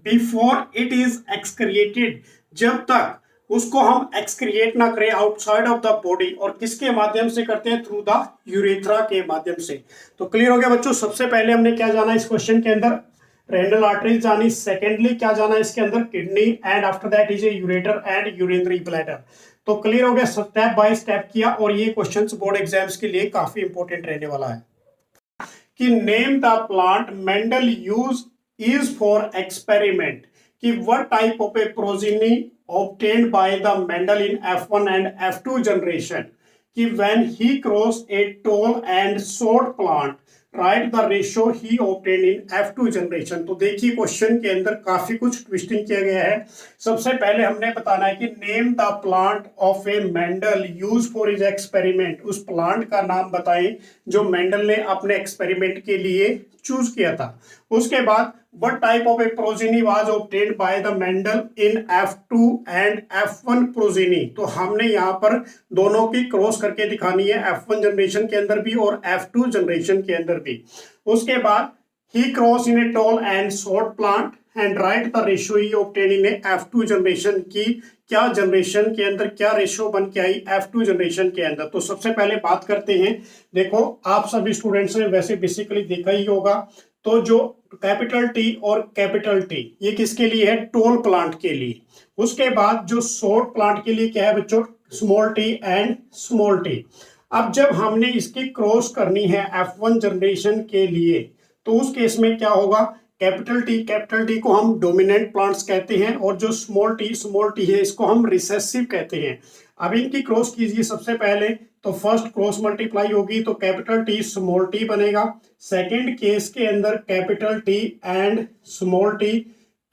S1: बिफोर इट इज एक्सक्रिएटेड, जब तक उसको हम एक्सक्रिएट ना करें आउटसाइड ऑफ द बॉडी, और किसके माध्यम से करते हैं, थ्रू द यूरेथ्रा के माध्यम से। तो क्लियर हो गया बच्चों। सबसे पहले हमने क्या जाना इस क्वेश्चन के अंदर, रेनल आर्टरीज जानी, सेकेंडली क्या जाना इसके अंदर, kidney, and after that is a ureter and urinary bladder. तो क्लियर हो गया, स्टेप बाय स्टेप किया, और ये क्वेश्चंस बोर्ड एग्जाम्स के लिए काफी इंपॉर्टेंट रहने वाला है। कि name the plant Mendel use is for experiment, कि what type of a progeny obtained by the Mendel in F1 and F2 generation, कि when he cross a tall and short plant right the ratio he obtain in F2 generation. तो देखिए question के अंदर काफी कुछ twisting किया गया है। सबसे पहले हमने बताना है कि name the plant of A Mendel use for his experiment. उस प्लांट का नाम बताएं जो मेंडल ने अपने एक्सपेरिमेंट के लिए चूज किया था। उसके बाद what type of a progeny was obtained by the Mendel in F2 and F1 progeny। तो हमने यहाँ पर दोनों की क्रॉस करके दिखानी है, F1 जनरेशन के अंदर भी और F2 जनरेशन के अंदर भी। उसके बाद he cross in a tall and short plant and write the ratio he obtained in a F2 generation की क्या जनरेशन के अंदर क्या रेशियो बन के आई F2 जनरेशन के अंदर। तो सबसे पहले बात करते हैं। देखो आप सभी स्टूडेंट्स ने वैसे बेसिकली देखा ही होगा, तो जो कैपिटल टी और कैपिटल टी ये किसके लिए है, टोल प्लांट के लिए। उसके बाद जो शॉर्ट प्लांट के लिए क्या है बच्चों, small T and small T. अब जब हमने इसकी क्रॉस करनी है F1 जनरेशन के लिए तो उस केस में क्या होगा, कैपिटल टी को हम डोमिनेंट प्लांट्स कहते हैं और जो स्मॉल टी है इसको हम रिसेसिव कहते हैं। अब इनकी क्रॉस कीजिए सबसे पहले, तो फर्स्ट क्रॉस मल्टीप्लाई होगी तो कैपिटल टी स्मॉल टी बनेगा। सेकंड केस के अंदर capital T and small T.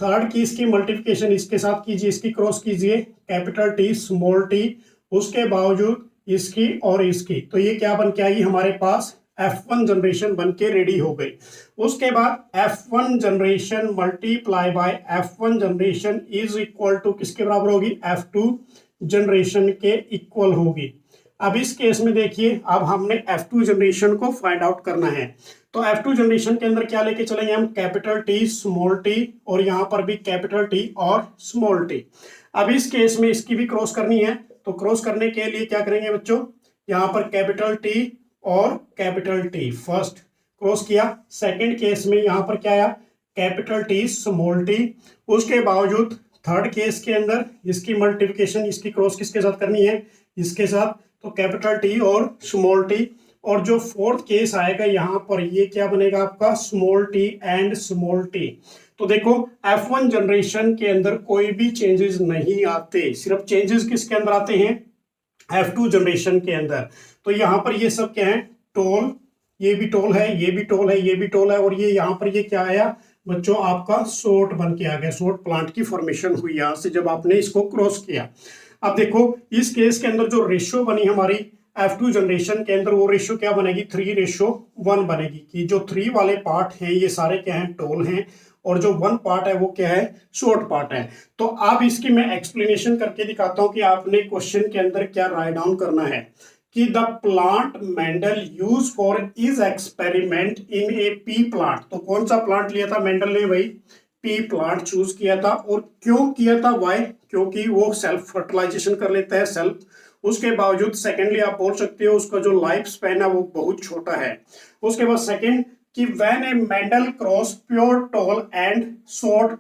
S1: Third case की मल्टीप्लिकेशन इसके साथ कीजिए, इसकी क्रॉस कीजिए कैपिटल टी स्मॉल टी। उसके बावजूद इसकी और इसकी, तो ये क्या बन के आई हमारे पास F1 जनरेशन बन के रेडी हो गई। उसके बाद F1 generation multiply by F1 generation is equal to किसके बराबर होगी, F2 जनरेशन के इक्वल होगी। अब इस केस में देखिए, अब हमने F2 जनरेशन को फाइंड आउट करना है। तो F2 जनरेशन के अंदर क्या लेके चलेंगे हम, कैपिटल टी स्मॉल टी और यहाँ पर भी कैपिटल टी और स्मॉल टी। अब इस केस में इसकी भी क्रॉस करनी है, तो क्रॉस करने के लिए क्या करेंगे बच्चों, यहाँ पर कैपिटल टी और कैपिटल टी फर्स्ट क्रॉस किया। सेकंड केस में यहाँ पर क्या आया, कैपिटल टी स्मॉल टी। उसके बावजूद थर्ड केस के अंदर इसकी मल्टीप्लिकेशन, इसकी क्रॉस किसके साथ करनी है, इसके साथ, तो कैपिटल टी और स्मॉल टी। और जो फोर्थ केस आएगा यहाँ पर ये क्या बनेगा आपका, small T and small T. तो देखो F1 जनरेशन के अंदर कोई भी चेंजेस नहीं आते, सिर्फ चेंजेस किसके अंदर आते हैं, F2 जनरेशन के अंदर। तो यहाँ पर ये सब क्या है, टोल, ये भी टोल है, ये भी टोल है, ये भी टोल है, और ये यहाँ पर ये क्या आया बच्चों, आपका शॉर्ट बन के आ गया, शॉर्ट प्लांट की फॉर्मेशन हुई यहाँ से जब आपने इसको क्रॉस किया। अब देखो इस केस के अंदर जो रेशियो बनी हमारी F2 जनरेशन के अंदर, वो रेशियो क्या बनेगी, 3:1 बनेगी। कि जो 3 वाले पार्ट हैं ये सारे क्या हैं, टोल हैं, और जो 1 पार्ट है वो क्या है, शॉर्ट पार्ट है। तो अब इसकी मैं एक्सप्लेनेशन करके दिखाता हूं कि आपने क्वेश्चन के अंदर क्या राइट डाउन करना है। कि the plant Mendel use for is experiment in a P plant. तो कौन सा प्लांट लिया था मेंडल ने भाई, पी प्लांट चूज किया था। और क्यों किया था, वाई, क्योंकि वो सेल्फ फर्टिलाइजेशन कर लेता है सेल्फ। उसके बावजूद सेकेंडली आप बोल सकते हो उसका जो लाइफ स्पैन है वो बहुत छोटा है। उसके बाद सेकेंड कि when a Mendel cross pure tall and short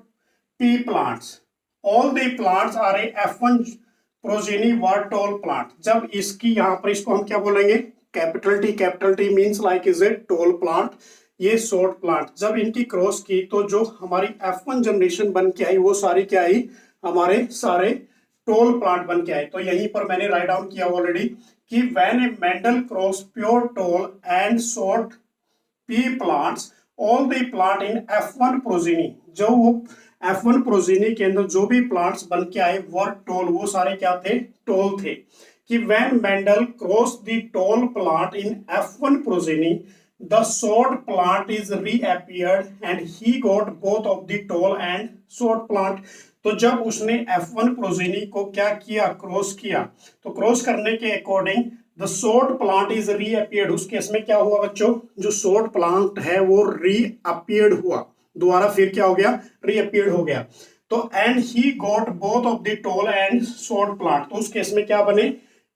S1: pea plants all the plants are a F1 progeny were tall plant. जब इसकी यहाँ पर इसको हम क्या बोलेंगे, capital T means like is a tall plant, ये शॉर्ट प्लांट। जब इनकी क्रॉस की तो जो हमारी F1 जनरेशन बन के आई वो सारी क्या आई, हमारे सारे टोल प्लांट बन के आए। तो यहीं पर मैंने राइट डाउन किया ऑलरेडी कि when a Mendel cross pure toll and short pea plants all the plant in F1 progeny. जो वो F1 प्रोजेनी के अंदर जो भी प्लांट्स बन के आए वर टोल, वो सारे क्या थे, टोल थे। कि when Mendel cross the tall plant in F1 progeny the short plant is reappeared and he got both of the tall and short plant। तो जब उसने F1 प्रोजेनी को क्या किया, क्रॉस किया, तो क्रॉस करने के according the short plant is reappeared. उस केस में क्या हुआ बच्चों, जो शॉर्ट प्लांट है वो रीअपियर्ड हुआ, दोबारा फिर क्या हो गया, रीअपियर्ड हो गया। तो and he got both of the tall and short plant. तो उस केस में क्या बने,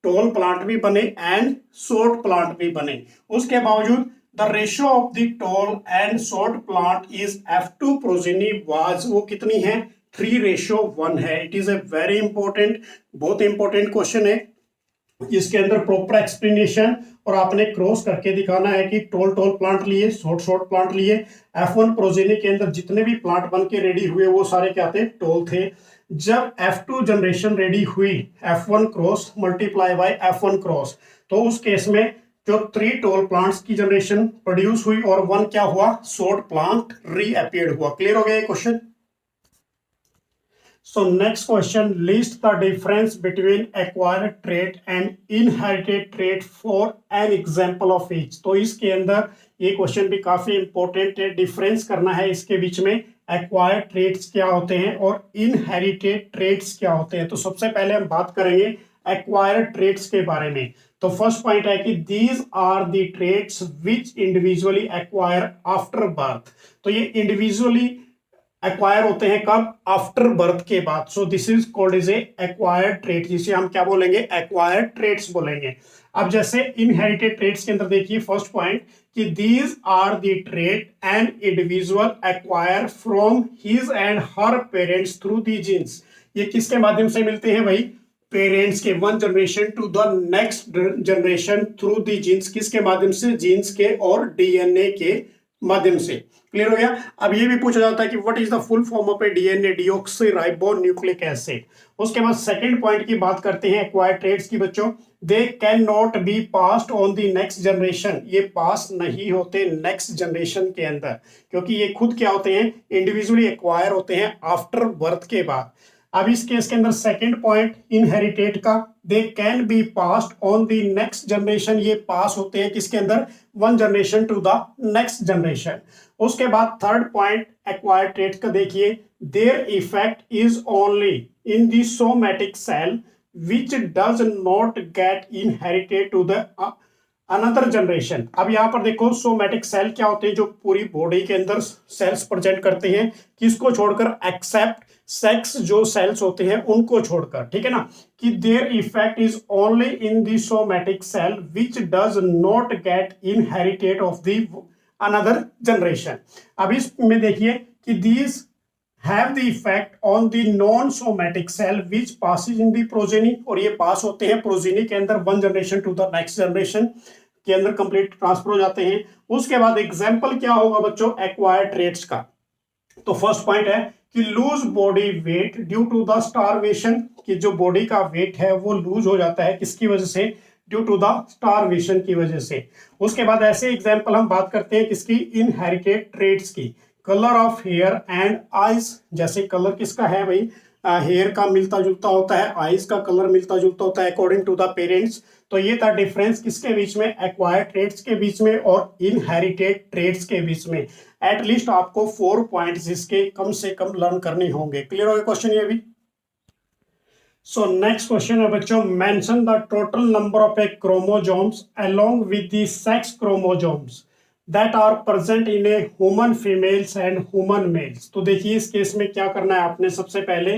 S1: टॉल प्लांट भी बने एंड शॉर्ट प्लांट भी बने। उसके बावजूद the ratio of the tall and short plant is F2 progeny was, वो कितनी है, 3:1 है। It is a very important, बहुत इंपॉर्टेंट क्वेश्चन है। इसके अंदर प्रॉपर एक्सप्लेनेशन और आपने क्रॉस करके दिखाना है कि टोल प्लांट लिए, शॉर्ट प्लांट लिए। F1 प्रोजेनी के अंदर जितने भी प्लांट बन के रेडी हुए वो सारे क्या थे, टोल थे। जब F2 जनरेशन रेडी हुई F1 cross multiply by F1 cross, तो उस केस में जो 3 टोल प्लांट्स की जनरेशन प्रोड्यूस हुई और 1 क्या हुआ, शॉर्ट प्लांट रीअपियर्ड हुआ। क्लियर हो गया ये question. So next question, list the difference between acquired trait and inherited trait for an example of each। तो इसके अंदर ये क्वेश्चन भी काफी इंपॉर्टेंट है, डिफरेंस करना है इसके बीच में एक्वायर्ड ट्रेट्स क्या होते हैं और इनहेरिटेड ट्रेट्स क्या होते हैं। तो सबसे पहले हम बात करेंगे एक्वायर्ड ट्रेट्स के बारे में। तो फर्स्ट पॉइंट है कि these are the traits which individually acquire after birth. तो ये इंडिविजुअली एक्वायर होते हैं कब, आफ्टर बर्थ के बाद। सो this is called is A acquired trait, जिसे हम क्या बोलेंगे, एक्वायर्ड ट्रेट्स बोलेंगे। अब जैसे इनहेरिटेड ट्रेट्स के अंदर देखिए फर्स्ट पॉइंट कि these are the trait an individual acquire from his and her parents through the genes. ये किसके माध्यम से मिलते हैं भाई, पेरेंट्स के, one generation to the next generation through the genes. किसके माध्यम से, जीन्स के और डीएनए के माध्यम से। क्लियर हो गया। अब ये भी पूछा जाता है कि what is the full form of a DNA, deoxyribo nucleic acid. उसके बाद सेकंड पॉइंट की बात करते हैं एक्वायर्ड ट्रेट्स की बच्चों। They can not B passed on the next generation. ये पास नहीं होते नेक्स्ट जनरेशन के अंदर, क्योंकि ये खुद क्या होते हैं, इंडिविजुअली एक्वायर होते हैं आफ्टर बर्थ के बाद। अब इस केस के अंदर सेकंड पॉइंट इनहेरिटेड का, they can be passed on the next generation. ये पास होते हैं किसके अंदर, one generation to the next generation. उसके बाद थर्ड पॉइंट एक्वायर्ड ट्रेट का देखिए, their effect is only in the somatic cell which does not get inherited to the another generation. अब यहाँ पर देखो सोमैटिक सेल क्या होते हैं, जो पूरी बॉडी के अंदर सेल्स प्रेजेंट करते हैं, किसको छोड़कर, एक्सेप्ट सेक्स जो सेल्स होते हैं उनको छोड़कर, ठीक है ना, कि their effect is only in the somatic cell which does not get inherited of the another generation. अब इसमें देखिए कि these have the effect on the non-somatic cell which passes in the progeny, और ये पास होते हैं progeny के अंदर one generation to the next generation के अंदर कंप्लीट ट्रांसफर हो जाते हैं। उसके बाद एग्जाम्पल क्या होगा बच्चों एक्वायर्ड ट्रेट्स का। तो फर्स्ट पॉइंट है कि lose body weight due to the starvation, कि जो बॉडी का वेट है वो लूज हो जाता है किसकी वजह से, ड्यू टू द स्टारवेशन की वजह से। उसके बाद ऐसे एग्जाम्पल हम बात करते हैं किसकी, इनहेरिटेड ट्रेट्स की। Colour of hair and eyes, जैसे कलर किसका है भाई, हेयर का मिलता जुलता होता है, आईज का कलर मिलता जुलता होता है अकॉर्डिंग टू द पेरेंट्स। तो ये था डिफरेंस किसके बीच में, एक्वायर्ड ट्रेट्स के बीच में और इनहेरिटेड ट्रेट्स के बीच में। एटलीस्ट आपको 4 पॉइंट्स इसके कम से कम लर्न करने होंगे। क्लियर हो गया क्वेश्चन ये भी। सो नेक्स्ट क्वेश्चन है बच्चों, mention the total number of a chromosomes along with the sex chromosomes that are present in a human females and human males। तो देखिए इस केस में क्या करना है आपने, सबसे पहले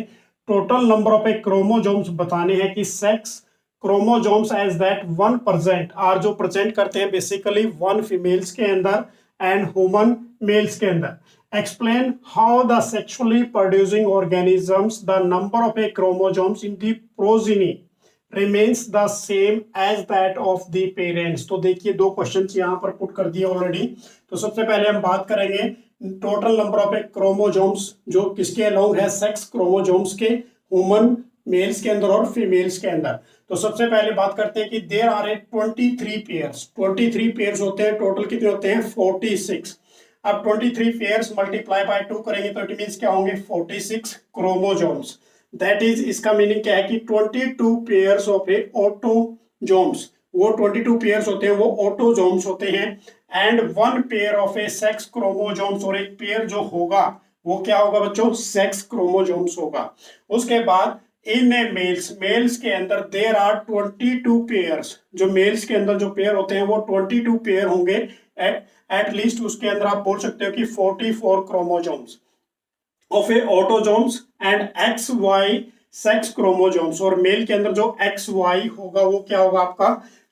S1: total number of a chromosomes बताने हैं कि sex chromosomes as that 1 present are, जो प्रेजेंट करते हैं बेसिकली 1 फीमेल्स के अंदर एंड ह्यूमन मेल्स के अंदर। Explain how the sexually producing organisms the number of a chromosomes in the progeny remains the same as that of the parents। तो देखिए 2 questions यहाँ पर पुट कर दिए ऑलरेडी। तो सबसे पहले हम बात करेंगे टोटल नंबर ऑफ क्रोमोसोम्स जो किसके अलोंग है, सेक्स क्रोमोसोम्स के, ह्यूमन मेल्स के अंदर और फीमेल्स के अंदर। तो सबसे पहले बात करते हैं कि देयर आर 23 पेयर्स, 23 पेयर्स होते हैं, टोटल कितने होते हैं 46। अब 23 पेयर्स मल्टीप्लाई बाय 2 करेंगे तो इट मींस क्या होंगे, 46 क्रोमोसोम्स। दैट इज, इसका मीनिंग क्या है कि 22 पेयर्स ऑफ ए ऑटोजोम्स, वो 22 पेयर्स होते हैं वो ऑटोजोम्स होते हैं, and 1 pair of A sex chromosomes, और एक पेयर जो होगा वो क्या होगा बच्चों, सेक्स क्रोमोसोम्स होगा। उसके बाद इन ए मेल्स, मेल्स के अंदर देयर आर 22 पेयर्स, जो मेल्स के अंदर जो पेयर होते हैं वो 22 पेयर होंगे एट लीस्ट। उसके अंदर आप बोल सकते हो कि 44 chromosomes of a autosomes and XY sex chromosomes, और मेल के अंदर जो XY होगा वो क्या होगा आपका,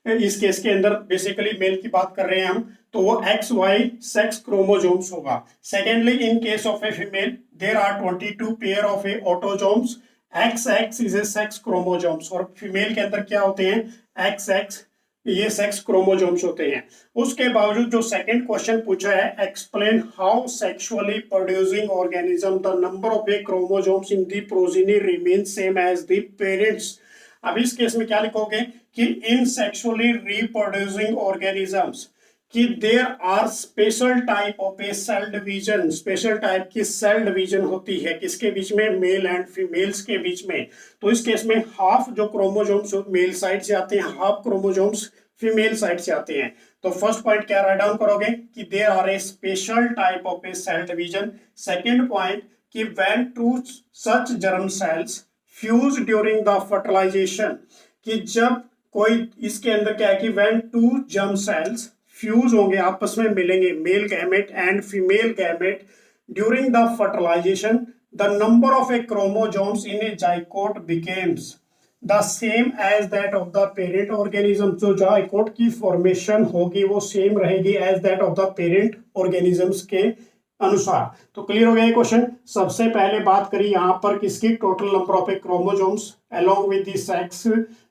S1: इस केस के अंदर बेसिकली मेल की बात कर रहे हैं हम, तो वो XY सेक्स क्रोमोसोम्स होगा। Secondly in case of a female there are 22 pair of a autosomes, XX is a sex chromosomes, और फीमेल के अंदर क्या होते हैं XX ये सेक्स क्रोमोजोम्स होते हैं। उसके बावजूद जो सेकंड क्वेश्चन पूछा है, explain how sexually producing organism the number of a chromosomes in the progeny remain same as the parents. अब इस केस में क्या लिखोगे कि इन सेक्सुअली रिप्रोड्यूसिंग ऑर्गेनिजम्स कि there are special type of a cell division, special type की cell division होती है किसके बीच में, मेल एंड फीमेल्स के बीच में। तो इस केस में हाफ जो क्रोमोजोम्स मेल साइड से आते हैं, हाफ क्रोमोजोम्स फीमेल साइड से आते हैं। तो फर्स्ट पॉइंट क्या राइट डाउन करोगे कि there are a special type of a cell division. Second point कि when two such germ cells fuse during the fertilization, कि जब कोई इसके अंदर क्या है कि when two germ cells fuse होंगे, आपस में मिलेंगे, male gamete and female gamete during the fertilization, the number of a chromosomes in a zygote becomes the same as that of the parent organism. जो जाइकोट की formation होगी वो same रहेगी as that of the parent organisms के अनुसार। तो clear हो गया ये क्वेश्चन। सबसे पहले बात करी यहाँ पर किसकी, total number of a chromosomes along with the sex,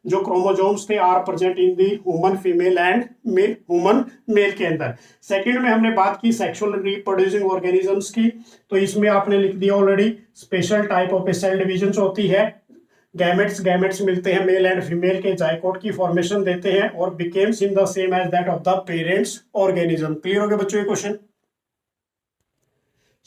S1: जो क्रोमोजोम्स थे are present in the human female and human male के अंदर। सेकंड में हमने बात की सेक्सुअल रिप्रोड्यूसिंग ऑर्गेनिजम्स की, तो इसमें आपने लिख दिया already, special type of a cell division होती है, गैमेट्स मिलते हैं मेल एंड फीमेल के, जाइकोट की फॉर्मेशन देते हैं और becomes in the same as that of the parents organism. Clear हो गया बच्चों ये क्वेश्चन।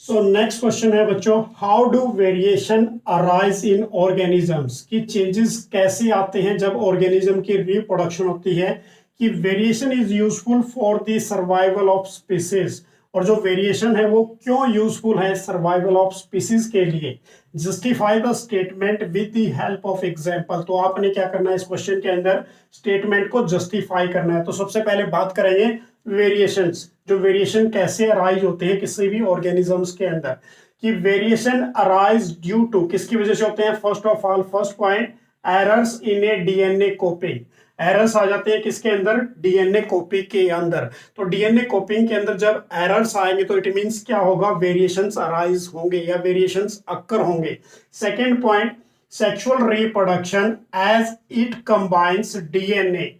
S1: सो नेक्स्ट क्वेश्चन है बच्चों, how do variation arise in organisms, की चेंजेस कैसे आते हैं जब ऑर्गेनिज्म की रिप्रोडक्शन होती है, कि variation is useful for the survival of species, और जो वेरिएशन है वो क्यों यूजफुल है सर्वाइवल ऑफ स्पीसीज के लिए। Justify the statement with the help of example. तो आपने क्या करना है इस क्वेश्चन के अंदर, स्टेटमेंट को जस्टिफाई करना है। तो सबसे पहले बात करेंगे वेरिएशंस, जो वेरिएशन कैसे अराइज होते हैं किसी भी ऑर्गेनिजम्स के अंदर, कि वेरिएशन अराइज ड्यू टू, किसकी वजह से होते हैं, first of all first point, errors in a DNA copying. Errors आ जाते हैं किसके अंदर, डीएनए कॉपी के अंदर। तो डीएनए कॉपिंग के अंदर जब एरर्स आएंगे तो इट मींस क्या होगा, वेरिएशंस अराइज होंगे या वेरिएशंस अक्कर होंगे। Second point, sexual reproduction as it combines DNA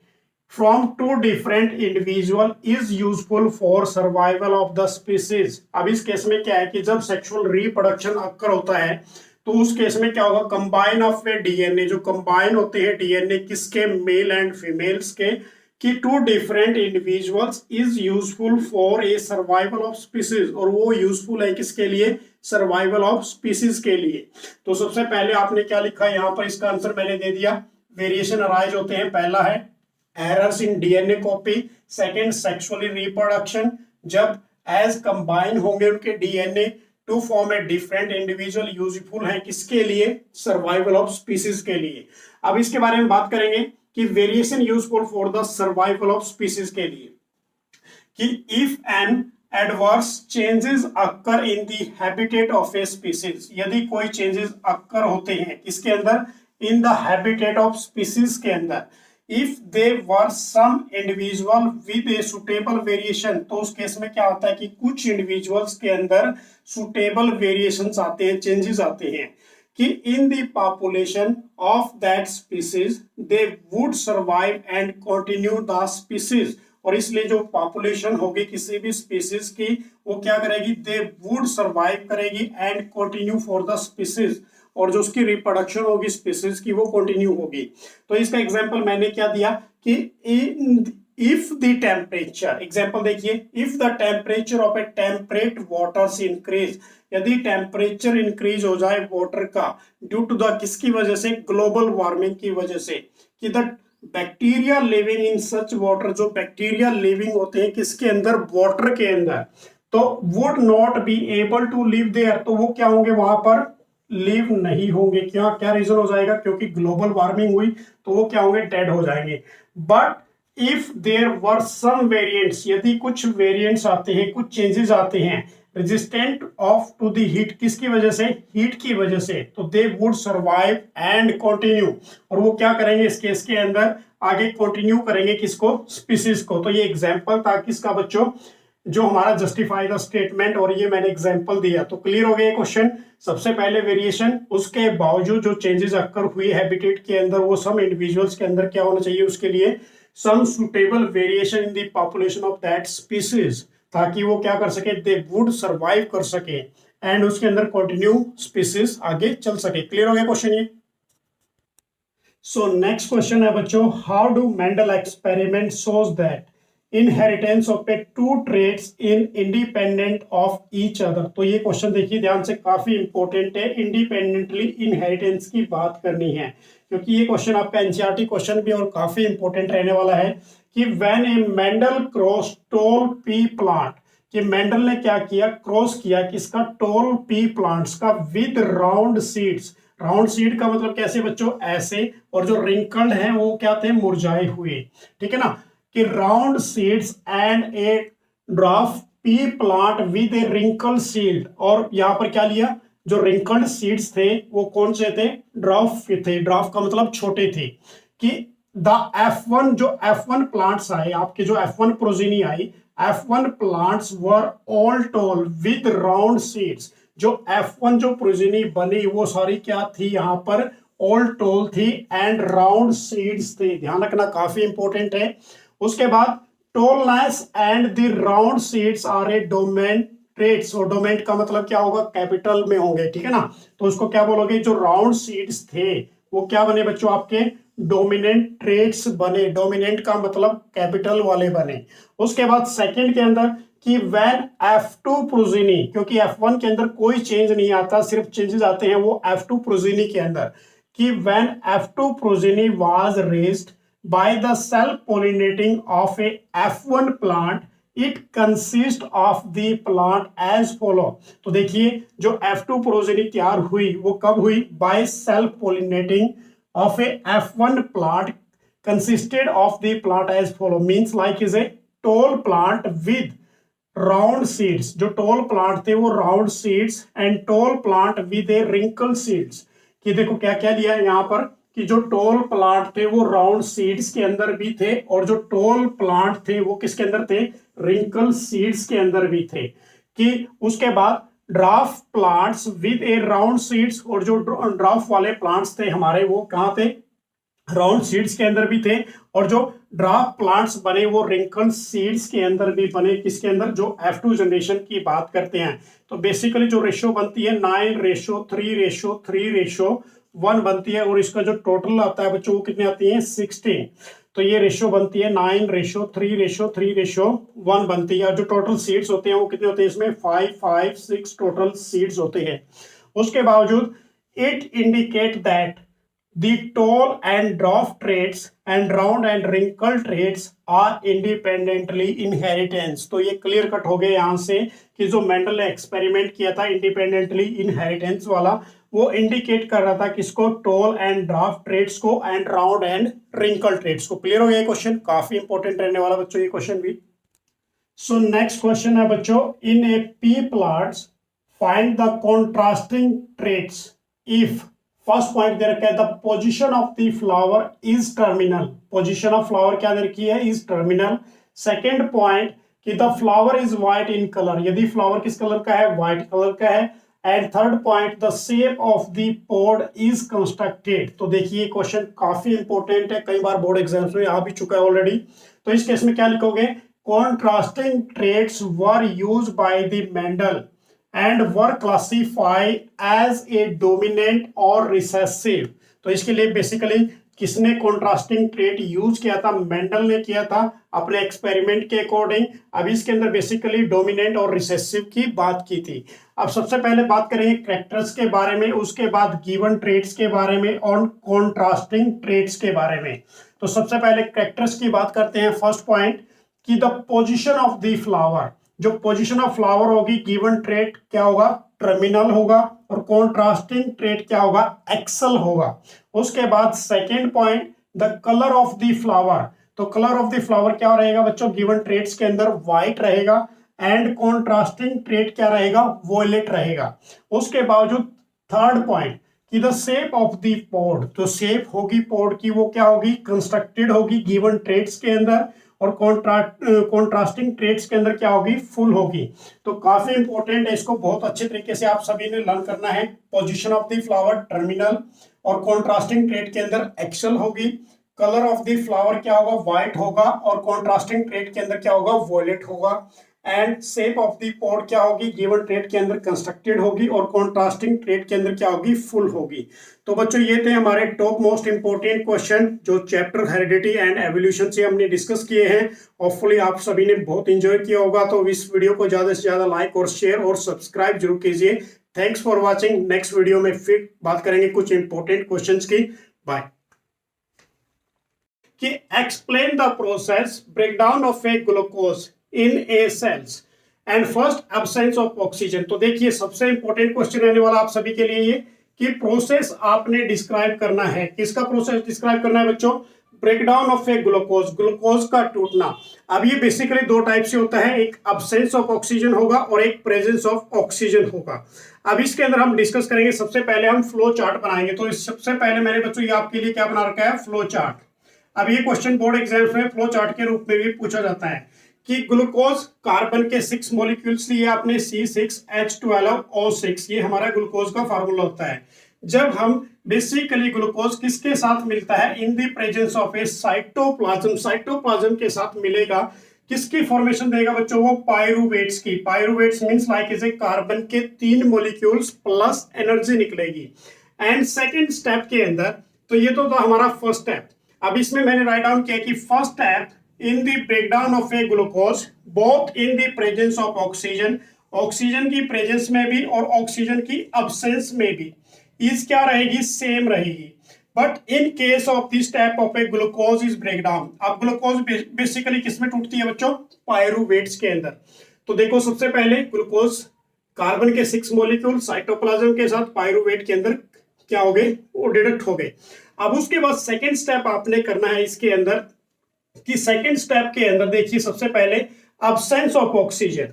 S1: from two different individual is useful for survival of the species। अब इस केस में क्या है कि जब सेक्सुअल रिप्रोडक्शन अक्कर होता है तो उस केस में क्या होगा, कंबाइन ऑफ ए डीएनए, जो कंबाइन होते हैं डीएनए किसके, मेल एंड फीमेल्स के, कि two different individuals is useful for a survival of species, और वो यूजफुल है किसके लिए, सर्वाइवल ऑफ स्पीसीज के लिए। तो सबसे पहले आपने क्या लिखा है यहाँ पर, इसका आंसर मैंने दे दिया, वेरिएशन अराइज होते हैं, पहला है errors in DNA copy, second sexually reproduction, जब एज कंबाइन होंगे उनके DNA to form a different individual, useful है किसके लिए, सर्वाइवल ऑफ स्पीसीज के लिए। अब इसके बारे में बात करेंगे कि variation useful for the survival of species के लिए, कि if an adverse changes occur in the habitat of a species, यदि कोई चेंजेस अक्कर होते हैं किसके अंदर, in the habitat of species के अंदर, if they were some individual with a suitable variation, तो उस केस में क्या होता है कि कुछ इंडिविजुअल्स के अंदर सुटेबल वेरिएशंस आते हैं, चेंजेस आते हैं, कि इन the population of that species they would survive and continue the species, और इसलिए जो पॉपुलेशन होगी किसी भी स्पीसीज की वो क्या करेगी, दे वुड सर्वाइव करेगी and continue for the species, और जो उसकी रिप्रोडक्शन होगी स्पीसीज की वो कंटिन्यू होगी। तो इसका एग्जांपल मैंने क्या दिया कि इफ द टेम्परेचर, एग्जांपल देखिए, if the temperature of A temperate waters increase, यदि टेम्परेचर इंक्रीज हो जाए वाटर का ड्यू टू द, किसकी वजह से, ग्लोबल वार्मिंग की वजह से, कि the bacteria living in such water, जो बैक्टीरिया लिविंग होते हैं किसके अंदर, वाटर के अंदर, तो would not be able to live there, तो वो क्या होंगे वहां पर, लिव नहीं होंगे। क्या क्या रीजन हो जाएगा, क्योंकि ग्लोबल वार्मिंग हुई तो वो क्या होंगे, डेड हो जाएंगे। But if there were some variants, यदि कुछ वेरिएंट्स आते हैं, कुछ चेंजेस आते हैं resistant of to the heat, किसकी वजह से, हीट की वजह से, तो they would survive and continue, और वो क्या करेंगे इस केस के अंदर, आगे कंटिन्यू करेंगे किसको, स्पीसीज को। तो ये एग्जांपल था किसका बच्चों, जो हमारा जस्टिफाई द स्टेटमेंट, और ये मैंने एग्जांपल दिया। तो क्लियर हो गया क्वेश्चन। सबसे पहले वेरिएशन, उसके बावजूद जो चेंजेस अक्कर हुई हैबिटेट के अंदर वो सम इंडिविजुअल्स के अंदर क्या होना चाहिए, उसके लिए some suitable variation in the population of that species, ताकि वो क्या कर सके, दे वुड सर्वाइव कर सके एंड उसके अंदर कंटिन्यू स्पीसीज आगे चल सके। क्लियर हो गया क्वेश्चन ये। सो नेक्स्ट क्वेश्चन है बच्चों, how do Mendel experiment shows that inheritance of a two traits in independent of each other. तो ये क्वेश्चन देखिए ध्यान से, काफी इंपॉर्टेंट है, इंडिपेंडेंटली इनहेरिटेंस की बात करनी है, क्योंकि ये क्वेश्चन आपका एनसीईआरटी क्वेश्चन भी और काफी इंपॉर्टेंट रहने वाला है कि when a Mendel cross toll P plant, कि मेंडल ने क्या किया, क्रॉस किया किसका, टोल पी प्लांट्स का with round seeds. Round seed का मतलब कैसे बच्चों, ऐसे, और जो रिंकल्ड है वो क्या थे, मुरझाए हुए, ठीक है ना, कि round seeds and a dwarf pea plant with a wrinkle seed. और यहां पर क्या लिया, जो रिंकल्ड सीड्स थे वो कौन से थे, ड्राफ्ट थे, ड्राफ्ट का मतलब छोटे थे, कि द F1, जो F1 प्लांट्स आए आपके, जो F1 प्रोजीनी आई, F1 plants were all tall with round seeds. जो F1 जो प्रोजीनी बनी वो सारी क्या थी, यहां पर ऑल टोल थी एंड राउंड सीड्स थे, ध्यान रखना काफी इंपॉर्टेंट है। उसके बाद tallness and the round seeds are a dominant traits, और डोमेन का मतलब क्या होगा, कैपिटल में होंगे, ठीक है ना, तो उसको क्या बोलोगे, जो राउंड सीड्स थे वो क्या बने बच्चों, आपके डोमिनेंट ट्रेट्स बने, डोमिनेंट का मतलब कैपिटल वाले बने। उसके बाद सेकंड के अंदर कि व्हेन F2 प्रोजीनी, क्योंकि F1 के अंदर कोई चेंज नहीं आता, सिर्फ चेंजेस आते हैं वो F2 प्रोजीनी के अंदर, कि when F2 progeny was raised by the self pollinating of a F1 plant, it consists of the plant as follow। तो देखिए जो F2 प्रोजेनी तैयार हुई वो कब हुई, by self pollinating of a F1 plant consisted of the plant as follow, means like is a tall plant with round seeds। जो tall plant थे वो round seeds and tall plant with a wrinkle seeds। कि देखो क्या क्या लिया है यहाँ पर, कि जो टोल प्लांट थे वो राउंड सीड्स के अंदर भी थे, और जो टोल प्लांट थे वो किसके अंदर थे, रिंकल सीड्स के अंदर भी थे। कि उसके बाद draft plants with A round seeds, और जो ड्राफ्ट वाले प्लांट्स थे हमारे वो कहाँ थे, राउंड सीड्स के अंदर भी थे, और जो ड्राफ्ट प्लांट्स बने वो रिंकल सीड्स के अंदर भी बने, किसके अंदर, जो F2 जनरेशन की बात करते हैं। तो बेसिकली जो रेशियो बनती है 9:3:3:1 बनती है, और इसका जो टोटल आता है बच्चों वो कितने आती है, 16। तो ये रेशियो बनती है 9:3:3:1 बनती है, और जो टोटल सीड्स होते हैं वो कितने होते हैं, इसमें 5 टोटल सीड्स होते हैं। उसके बावजूद it indicate that the tall and dwarf traits and round and wrinkle traits are independently inheritance। तो ये क्लियर कट हो गया यहाँ से कि जो मेंडल ने एक्सपेरिमेंट किया था इंडिपेंडेंटली इनहेरिटेंस वाला, वो इंडिकेट कर रहा था किसको, टॉल एंड ड्राफ्ट ट्रेट्स को and round and wrinkle traits को। क्लियर हो गया क्वेश्चन, काफी इंपॉर्टेंट रहने वाला बच्चों ये क्वेश्चन भी। सो नेक्स्ट क्वेश्चन है बच्चों, in a pea plants find the contrasting traits if, first point दे रखा है the position of the flower is terminal, position of flower क्या दे रखी है, इज टर्मिनल। सेकंड पॉइंट कि the flower is white in colour, यदि flower किस कलर का है, व्हाइट कलर का है। And third point the shape of the pod is constricted. तो देखिए क्वेश्चन काफी इंपॉर्टेंट है, कई बार बोर्ड एग्जाम्स में आ भी चुका है ऑलरेडी। तो इस केस में क्या लिखोगे, contrasting traits were used by the Mendel and were classified as a dominant or recessive। तो इसके लिए बेसिकली किसने कॉन्ट्रास्टिंग ट्रेट यूज किया था, मेंडल ने किया था अपने एक्सपेरिमेंट के अकॉर्डिंग। अब इसके अंदर बेसिकली डोमिनेंट और रिसेसिव की बात की थी। अब सबसे पहले बात करेंगे कैरेक्टर्स के बारे में, उसके बाद गिवन ट्रेट्स के बारे में और कॉन्ट्रास्टिंग ट्रेट्स के बारे में। तो सबसे पहले कैरेक्टर्स की बात करते हैं। फर्स्ट पॉइंट कि the position of the flower, जो पोजीशन ऑफ फ्लावर होगी, गिवन ट्रेट क्या होगा, टर्मिनल होगा, और कॉन्ट्रास्टिंग ट्रेट क्या होगा, एक्सल होगा। उसके बाद second point the colour of the flower, तो कलर ऑफ द फ्लावर क्या रहेगा बच्चों, गिवन ट्रेट्स के अंदर व्हाइट रहेगा, एंड कॉन्ट्रास्टिंग ट्रेट क्या रहेगा, वॉयलेट रहेगा। उसके बावजूद थर्ड पॉइंट कि द शेप ऑफ द पोड, तो शेप होगी पोड की वो क्या होगी, कंस्ट्रक्टेड होगी गिवन ट्रेट्स के अंदर, और कॉन्ट्रास्टिंग ट्रेट्स के अंदर क्या होगी, फुल होगी। तो काफी इंपॉर्टेंट है, इसको बहुत अच्छे तरीके से आप सभी ने लर्न करना है। Position of the flower terminal, और कॉन्ट्रास्टिंग ट्रेट के अंदर एक्सल होगी, कलर ऑफ द फ्लावर क्या होगा, व्हाइट होगा, और कॉन्ट्रास्टिंग ट्रेट के अंदर क्या होगा, वॉयलेट होगा। And shape of the pod क्या होगी, गिवन ट्रेट के अंदर कंस्ट्रक्टेड होगी, और कॉन्ट्रास्टिंग ट्रेट के अंदर क्या होगी, फुल होगी। तो बच्चों ये थे हमारे टॉप मोस्ट इंपोर्टेंट क्वेश्चन जो चैप्टर हेरिडिटी एंड एवोल्यूशन से हमने डिस्कस किए हैं। होपफुली आप सभी ने बहुत एंजॉय किया होगा। तो इस वीडियो को ज्यादा से ज्यादा लाइक और शेयर और सब्सक्राइब जरूर कीजिए। Thanks for watching. Next video में फिर बात करेंगे कुछ इंपोर्टेंट क्वेश्चंस की। बाय। कि explain the process breakdown of a glucose in a cells and first absence of oxygen. तो देखिए सबसे इंपॉर्टेंट क्वेश्चन रहने वाला आप सभी के लिए ये कि प्रोसेस आपने डिस्क्राइब करना है। किसका प्रोसेस डिस्क्राइब करना है बच्चों, breakdown of a glucose, glucose का टूटना। अब ये बेसिकली दो टाइप से होता है, एक एब्सेंस ऑफ ऑक्सीजन होगा और एक प्रेजेंस ऑफ ऑक्सीजन होगा। अब इसके अंदर हम डिस्कस करेंगे। सबसे पहले हम फ्लो चार्ट बनाएंगे। तो सबसे पहले मैंने बच्चों ये आपके लिए क्या बना रखा है, फ्लो चार्ट। अब ये क्वेश्चन बोर्ड एग्जाम्स में फ्लो चार्ट के रूप में भी पूछा जाता है कि ग्लूकोज कार्बन के 6 मॉलिक्यूल्स लिए आपने C6H12O6, ये हमारा ग्लूकोज का फार्मूला होता है। जब हम बेसिकली ग्लूकोज किसके साथ मिलता है, इन the presence of A cytoplasm, cytoplasm के साथ मिलेगा, किसकी फॉर्मेशन देगा बच्चों, वो पायरुवेट्स की। Pyruvates means like is A carbon के 3 मॉलिक्यूल्स प्लस एनर्जी निकलेगी। एंड सेकंड स्टेप के अंदर, तो ये तो था हमारा फर्स्ट स्टेप। अब इसमें मैंने राइट डाउन किया कि first step in the breakdown of a glucose both in the presence of oxygen, oxygen की प्रेजेंस में भी और ऑक्सीजन की अब्सेंस में भी इज क्या रहेगी, सेम रहेगी। But in case of the step of a glucose is breakdown, अब ग्लूकोज बेसिकली किसमें टूटती है बच्चों, पायरुवेट्स के अंदर। तो देखो सबसे पहले ग्लूकोज कार्बन के 6 मॉलिक्यूल साइटोप्लाज्म के साथ पायरुवेट के अंदर क्या हो गए, वो डिडक्ट हो गए। अब उसके बाद सेकेंड स्टेप आपने करना है इसके अंदर कि सेकेंड स्टेप के अंदर देखिए सबसे पहले अब्सेंस ऑफ ऑक्सीजन।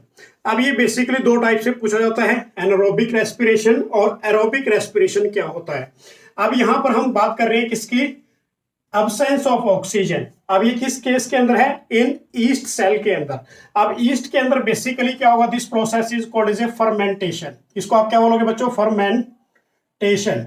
S1: अब ये बेसिकली दो टाइप से पूछा जाता है, एनारोबिक रेस्पिरेशन और एरोबिक रेस्पिरेशन क्या होता है। अब यहां पर हम बात कर रहे हैं किसकी, अब्सेंस ऑफ ऑक्सीजन। अब ये किस केस के अंदर है, इन ईस्ट सेल के अंदर। अब ईस्ट के अंदर बेसिकली क्या होगा, this process is called as a fermentation. इसको आप क्या बोलोगे बच्चों, फर्मेंटेशन।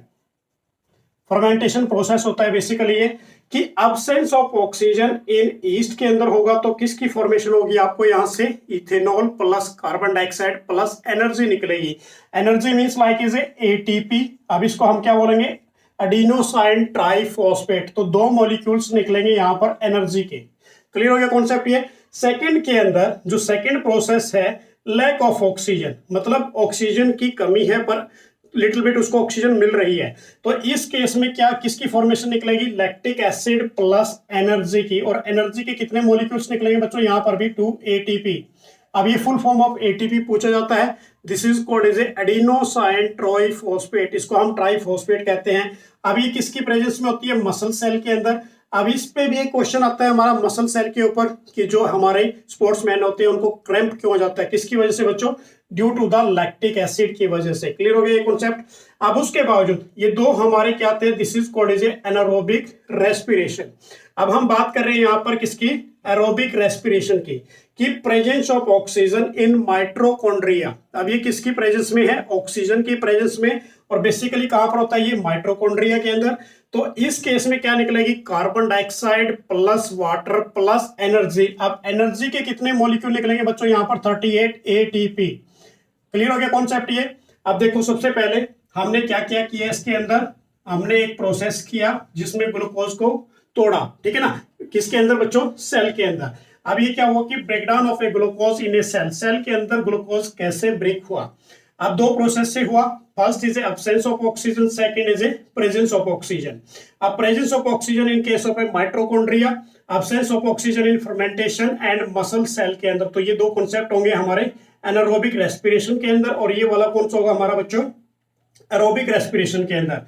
S1: फर्मेंटेशन प्रोसेस होता है बेसिकली ये कि absence of oxygen in yeast के अंदर होगा तो किसकी फॉर्मेशन होगी, आपको यहां से ethanol plus carbon dioxide plus energy निकलेगी। Energy means like is ATP. अब इसको हम क्या बोलेंगे, एडिनोसाइन ट्राइफॉस्फेट। तो 2 मॉलिक्यूल्स निकलेंगे यहां पर एनर्जी के। क्लियर हो गया कॉन्सेप्ट ये। सेकंड के अंदर जो सेकंड प्रोसेस है, लैक ऑफ ऑक्सीजन, मतलब ऑक्सीजन की कमी है पर लिटिल बिट उसको ऑक्सीजन मिल रही है। तो इस केस में क्या किसकी फॉर्मेशन निकलेगी, लैक्टिक एसिड प्लस एनर्जी की। और एनर्जी के कितने मॉलिक्यूल्स निकलेंगे बच्चों, यहां पर भी 2 ATP। अब ये फुल फॉर्म ऑफ ATP पूछा जाता है। This is called as adenosine triphosphate, इसको हम ट्राइफॉस्फेट कहते हैं। अब ये किसकी प्रेजेंस में होती है, मसल सेल के अंदर। अब इस पे भी एक क्वेश्चन आता है हमारा मसल सेल के ऊपर कि जो हमारे स्पोर्ट्समैन होते हैं उनको क्रैम्प क्यों हो जाता है, किसकी वजह से बच्चों, due to the lactic acid की वजह से। क्लियर हो गया ये कॉन्सेप्ट। अब उसके बावजूद ये दो हमारे क्या थे, this is called as anaerobic respiration. अब हम बात कर रहे हैं यहां पर किसकी, एरोबिक रेस्पिरेशन की, कि presence of oxygen in mitochondria. अब ये किसकी प्रेजेंस में है, ऑक्सीजन की प्रेजेंस में। और बेसिकली कहां पर होता है ये, माइटोकॉन्ड्रिया के अंदर। तो इस केस में क्या निकलेगी, carbon dioxide plus water plus energy. अब एनर्जी के कितने मॉलिक्यूल निकलेंगे बच्चों, यहां पर 38 ATP। क्लियर हो गया कॉन्सेप्ट ये। अब देखो सबसे पहले हमने क्या क्या किया इसके अंदर, हमने एक प्रोसेस किया जिसमें ग्लूकोज को तोड़ा, ठीक है ना, किसके अंदर बच्चों, सेल के अंदर। अब ये क्या हुआ कि breakdown of a glucose in a cell, cell के अंदर ग्लूकोज कैसे ब्रेक हुआ। अब 2 प्रोसेस से हुआ, first is absence of oxygen, second is a presence of oxygen. अब presence of oxygen in case of a mitochondria, absence of oxygen in fermentation and muscle cell के अंदर। तो ये 2 कॉन्सेप्ट होंगे हमारे एनारोबिक रेस्पिरेशन के अंदर, और ये वाला कौन सा होगा हमारा बच्चों, एरोबिक रेस्पिरेशन के अंदर।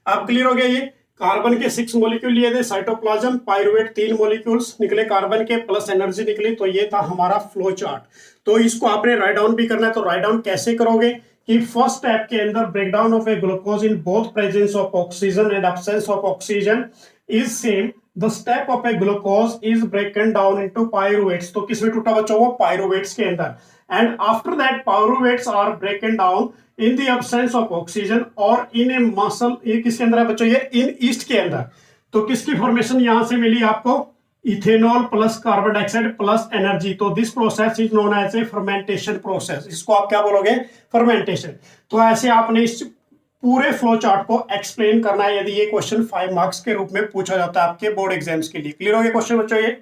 S1: अब क्लियर हो गया ये। कार्बन के 6 मॉलिक्यूल लिए थे साइटोप्लाज्म, पायरुवेट 3 मॉलिक्यूल्स निकले कार्बन के प्लस एनर्जी निकली। तो ये था हमारा फ्लो चार्ट। तो इसको आपने राइट डाउन भी करना है। तो राइट डाउन कैसे करोगे कि फर्स्ट स्टेप के अंदर breakdown of a glucose in both presence of oxygen and absence of oxygen is same. The step of a glucose is broken down into pyruvates. तो किसमें टूटा बच्चों, वो पायरुवेट्स के अंदर। And after that pyruvates are broken down in the absence of oxygen और in A muscle. ये किसके अंदर है बच्चों, ये इन ईस्ट के अंदर। तो किसकी फॉर्मेशन यहां से मिली आपको, ethanol plus carbon dioxide plus energy. तो this process is known as a fermentation process. इसको आप क्या बोलोगे, फर्मेंटेशन। तो ऐसे आपने इस पूरे फ्लो चार्ट को एक्सप्लेन करना है यदि ये क्वेश्चन 5 मार्क्स के रूप में पूछा जाता है आपके बोर्ड एग्जाम्स के लिए। क्लियर हो गया क्वेश्चन बच्चों ये।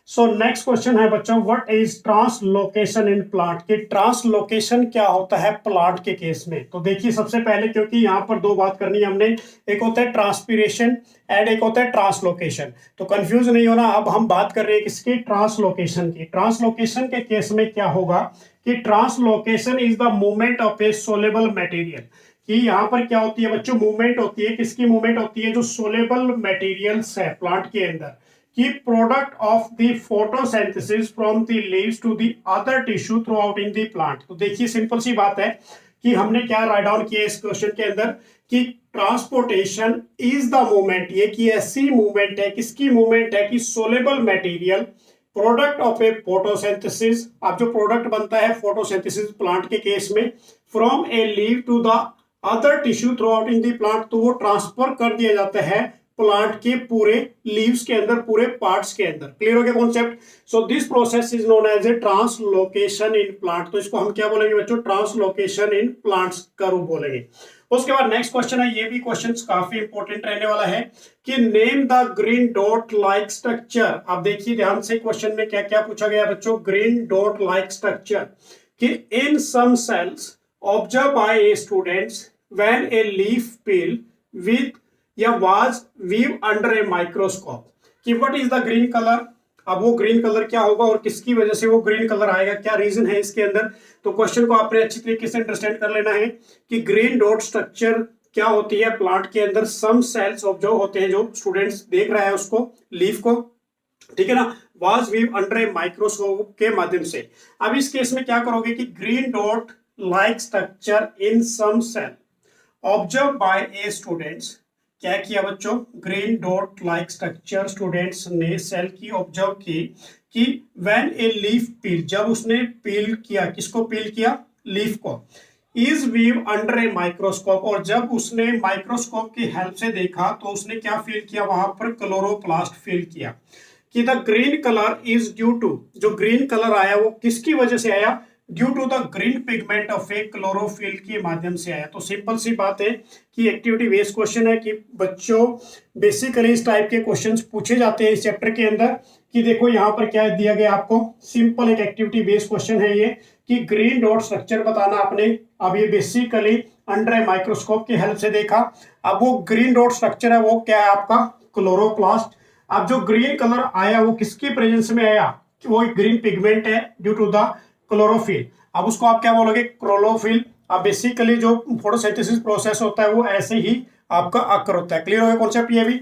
S1: सो नेक्स्ट क्वेश्चन है बच्चों, what is translocation in plant. कि ट्रांसलोकेशन क्या होता है प्लांट के केस में। तो देखिए सबसे पहले, क्योंकि यहाँ पर दो बात करनी है हमने, एक होता है ट्रांसपीरेशन एंड एक होता है ट्रांसलोकेशन। तो कंफ्यूज नहीं होना, अब हम बात कर रहे हैं किसकी, ट्रांसलोकेशन की। ट्रांसलोकेशन के केस में क्या होगा कि translocation is the movement of A soluble material. कि यहाँ पर क्या होती है बच्चों, मूवमेंट होती है, किसकी मूवमेंट होती है, जो सोलेबल मटेरियल्स है प्लांट के अंदर की product of the photosynthesis from the leaves to the other tissue throughout in the plant. तो देखिए सिंपल सी बात है कि हमने क्या राइट डाउन किया इस क्वेश्चन के अंदर कि ट्रांसपोर्टेशन इज द मूवमेंट, ये कि ऐसी मूवमेंट है, किसकी मूवमेंट है कि soluble material product of a photosynthesis. अब जो प्रोडक्ट बनता है फोटोसिंथेसिस प्लांट के केस में, from a leave to the other tissue throughout in the plant, तो वो ट्रांसफर कर दिया जाता है प्लांट के पूरे लीव्स के अंदर, पूरे पार्ट्स के अंदर। क्लियर हो गया concept. So this process is known as a translocation in plant. तो इसको हम क्या बोलेंगे बच्चों, ट्रांसलोकेशन इन प्लांट्स का रूप बोलेंगे। उसके बाद नेक्स्ट क्वेश्चन है, ये भी क्वेश्चन काफी इंपॉर्टेंट रहने वाला है कि name the green dot like structure. अब देखिए ध्यान से क्वेश्चन में क्या क्या पूछा गया बच्चों, ग्रीन डॉट लाइक स्ट्रक्चर कि in some cells observe by a students when a leaf peel with या was weave under a microscope. कि what is the green colour. अब वो ग्रीन कलर क्या होगा और किसकी वजह से वो ग्रीन कलर आएगा, क्या रीजन है इसके अंदर। तो क्वेश्चन को आपने अच्छी तरीके से अंडरस्टैंड कर लेना है कि ग्रीन डॉट स्ट्रक्चर क्या होती है प्लांट के अंदर। सम सेल्स ऑब्जर्व होते हैं, जो स्टूडेंट्स देख रहा है उसको, लीफ को, ठीक है ना, was weave under a microscope के माध्यम से। अब इस केस में क्या करोगे कि green dot like structure in some cell observe by a students. क्या किया बच्चों, green dot like structure students ने सेल की ऑब्जर्व की कि व्हेन ए लीफ पील, जब उसने पील किया, किसको पील किया, लीफ को, is view under a microscope, और जब उसने माइक्रोस्कोप की हेल्प से देखा तो उसने क्या फील किया, वहां पर क्लोरोप्लास्ट फील किया कि the green colour is due to, जो ग्रीन कलर आया वो किसकी वजह से आया, due to the green pigment of a chlorophyll के माध्यम से आया। तो सिंपल सी बात है कि एक्टिविटी बेस्ड क्वेश्चन है कि बच्चों बेसिकली इस टाइप के क्वेश्चंस पूछे जाते हैं इस चैप्टर के अंदर। कि देखो यहाँ पर क्या दिया गया आपको, सिंपल एक एक्टिविटी बेस्ड क्वेश्चन है ये कि ग्रीन डॉट स्ट्रक्चर बताना आपने। अब ये बेसिकली अंडर ए माइक्रोस्कोप की हेल्प से देखा। अब वो ग्रीन डॉट स्ट्रक्चर है वो क्या है आपका, क्लोरोप्लास्ट। अब जो ग्रीन कलर आया वो किसकी प्रेजेंस में आया, वो ग्रीन पिगमेंट है ड्यू टू द क्लोरोफिल। अब उसको आप क्या बोलोगे, क्लोरोफिल। अब बेसिकली जो फोटोसिंथेसिस प्रोसेस होता है वो ऐसे ही आपका अकर होता है। क्लियर हो गया कॉन्सेप्ट ये भी।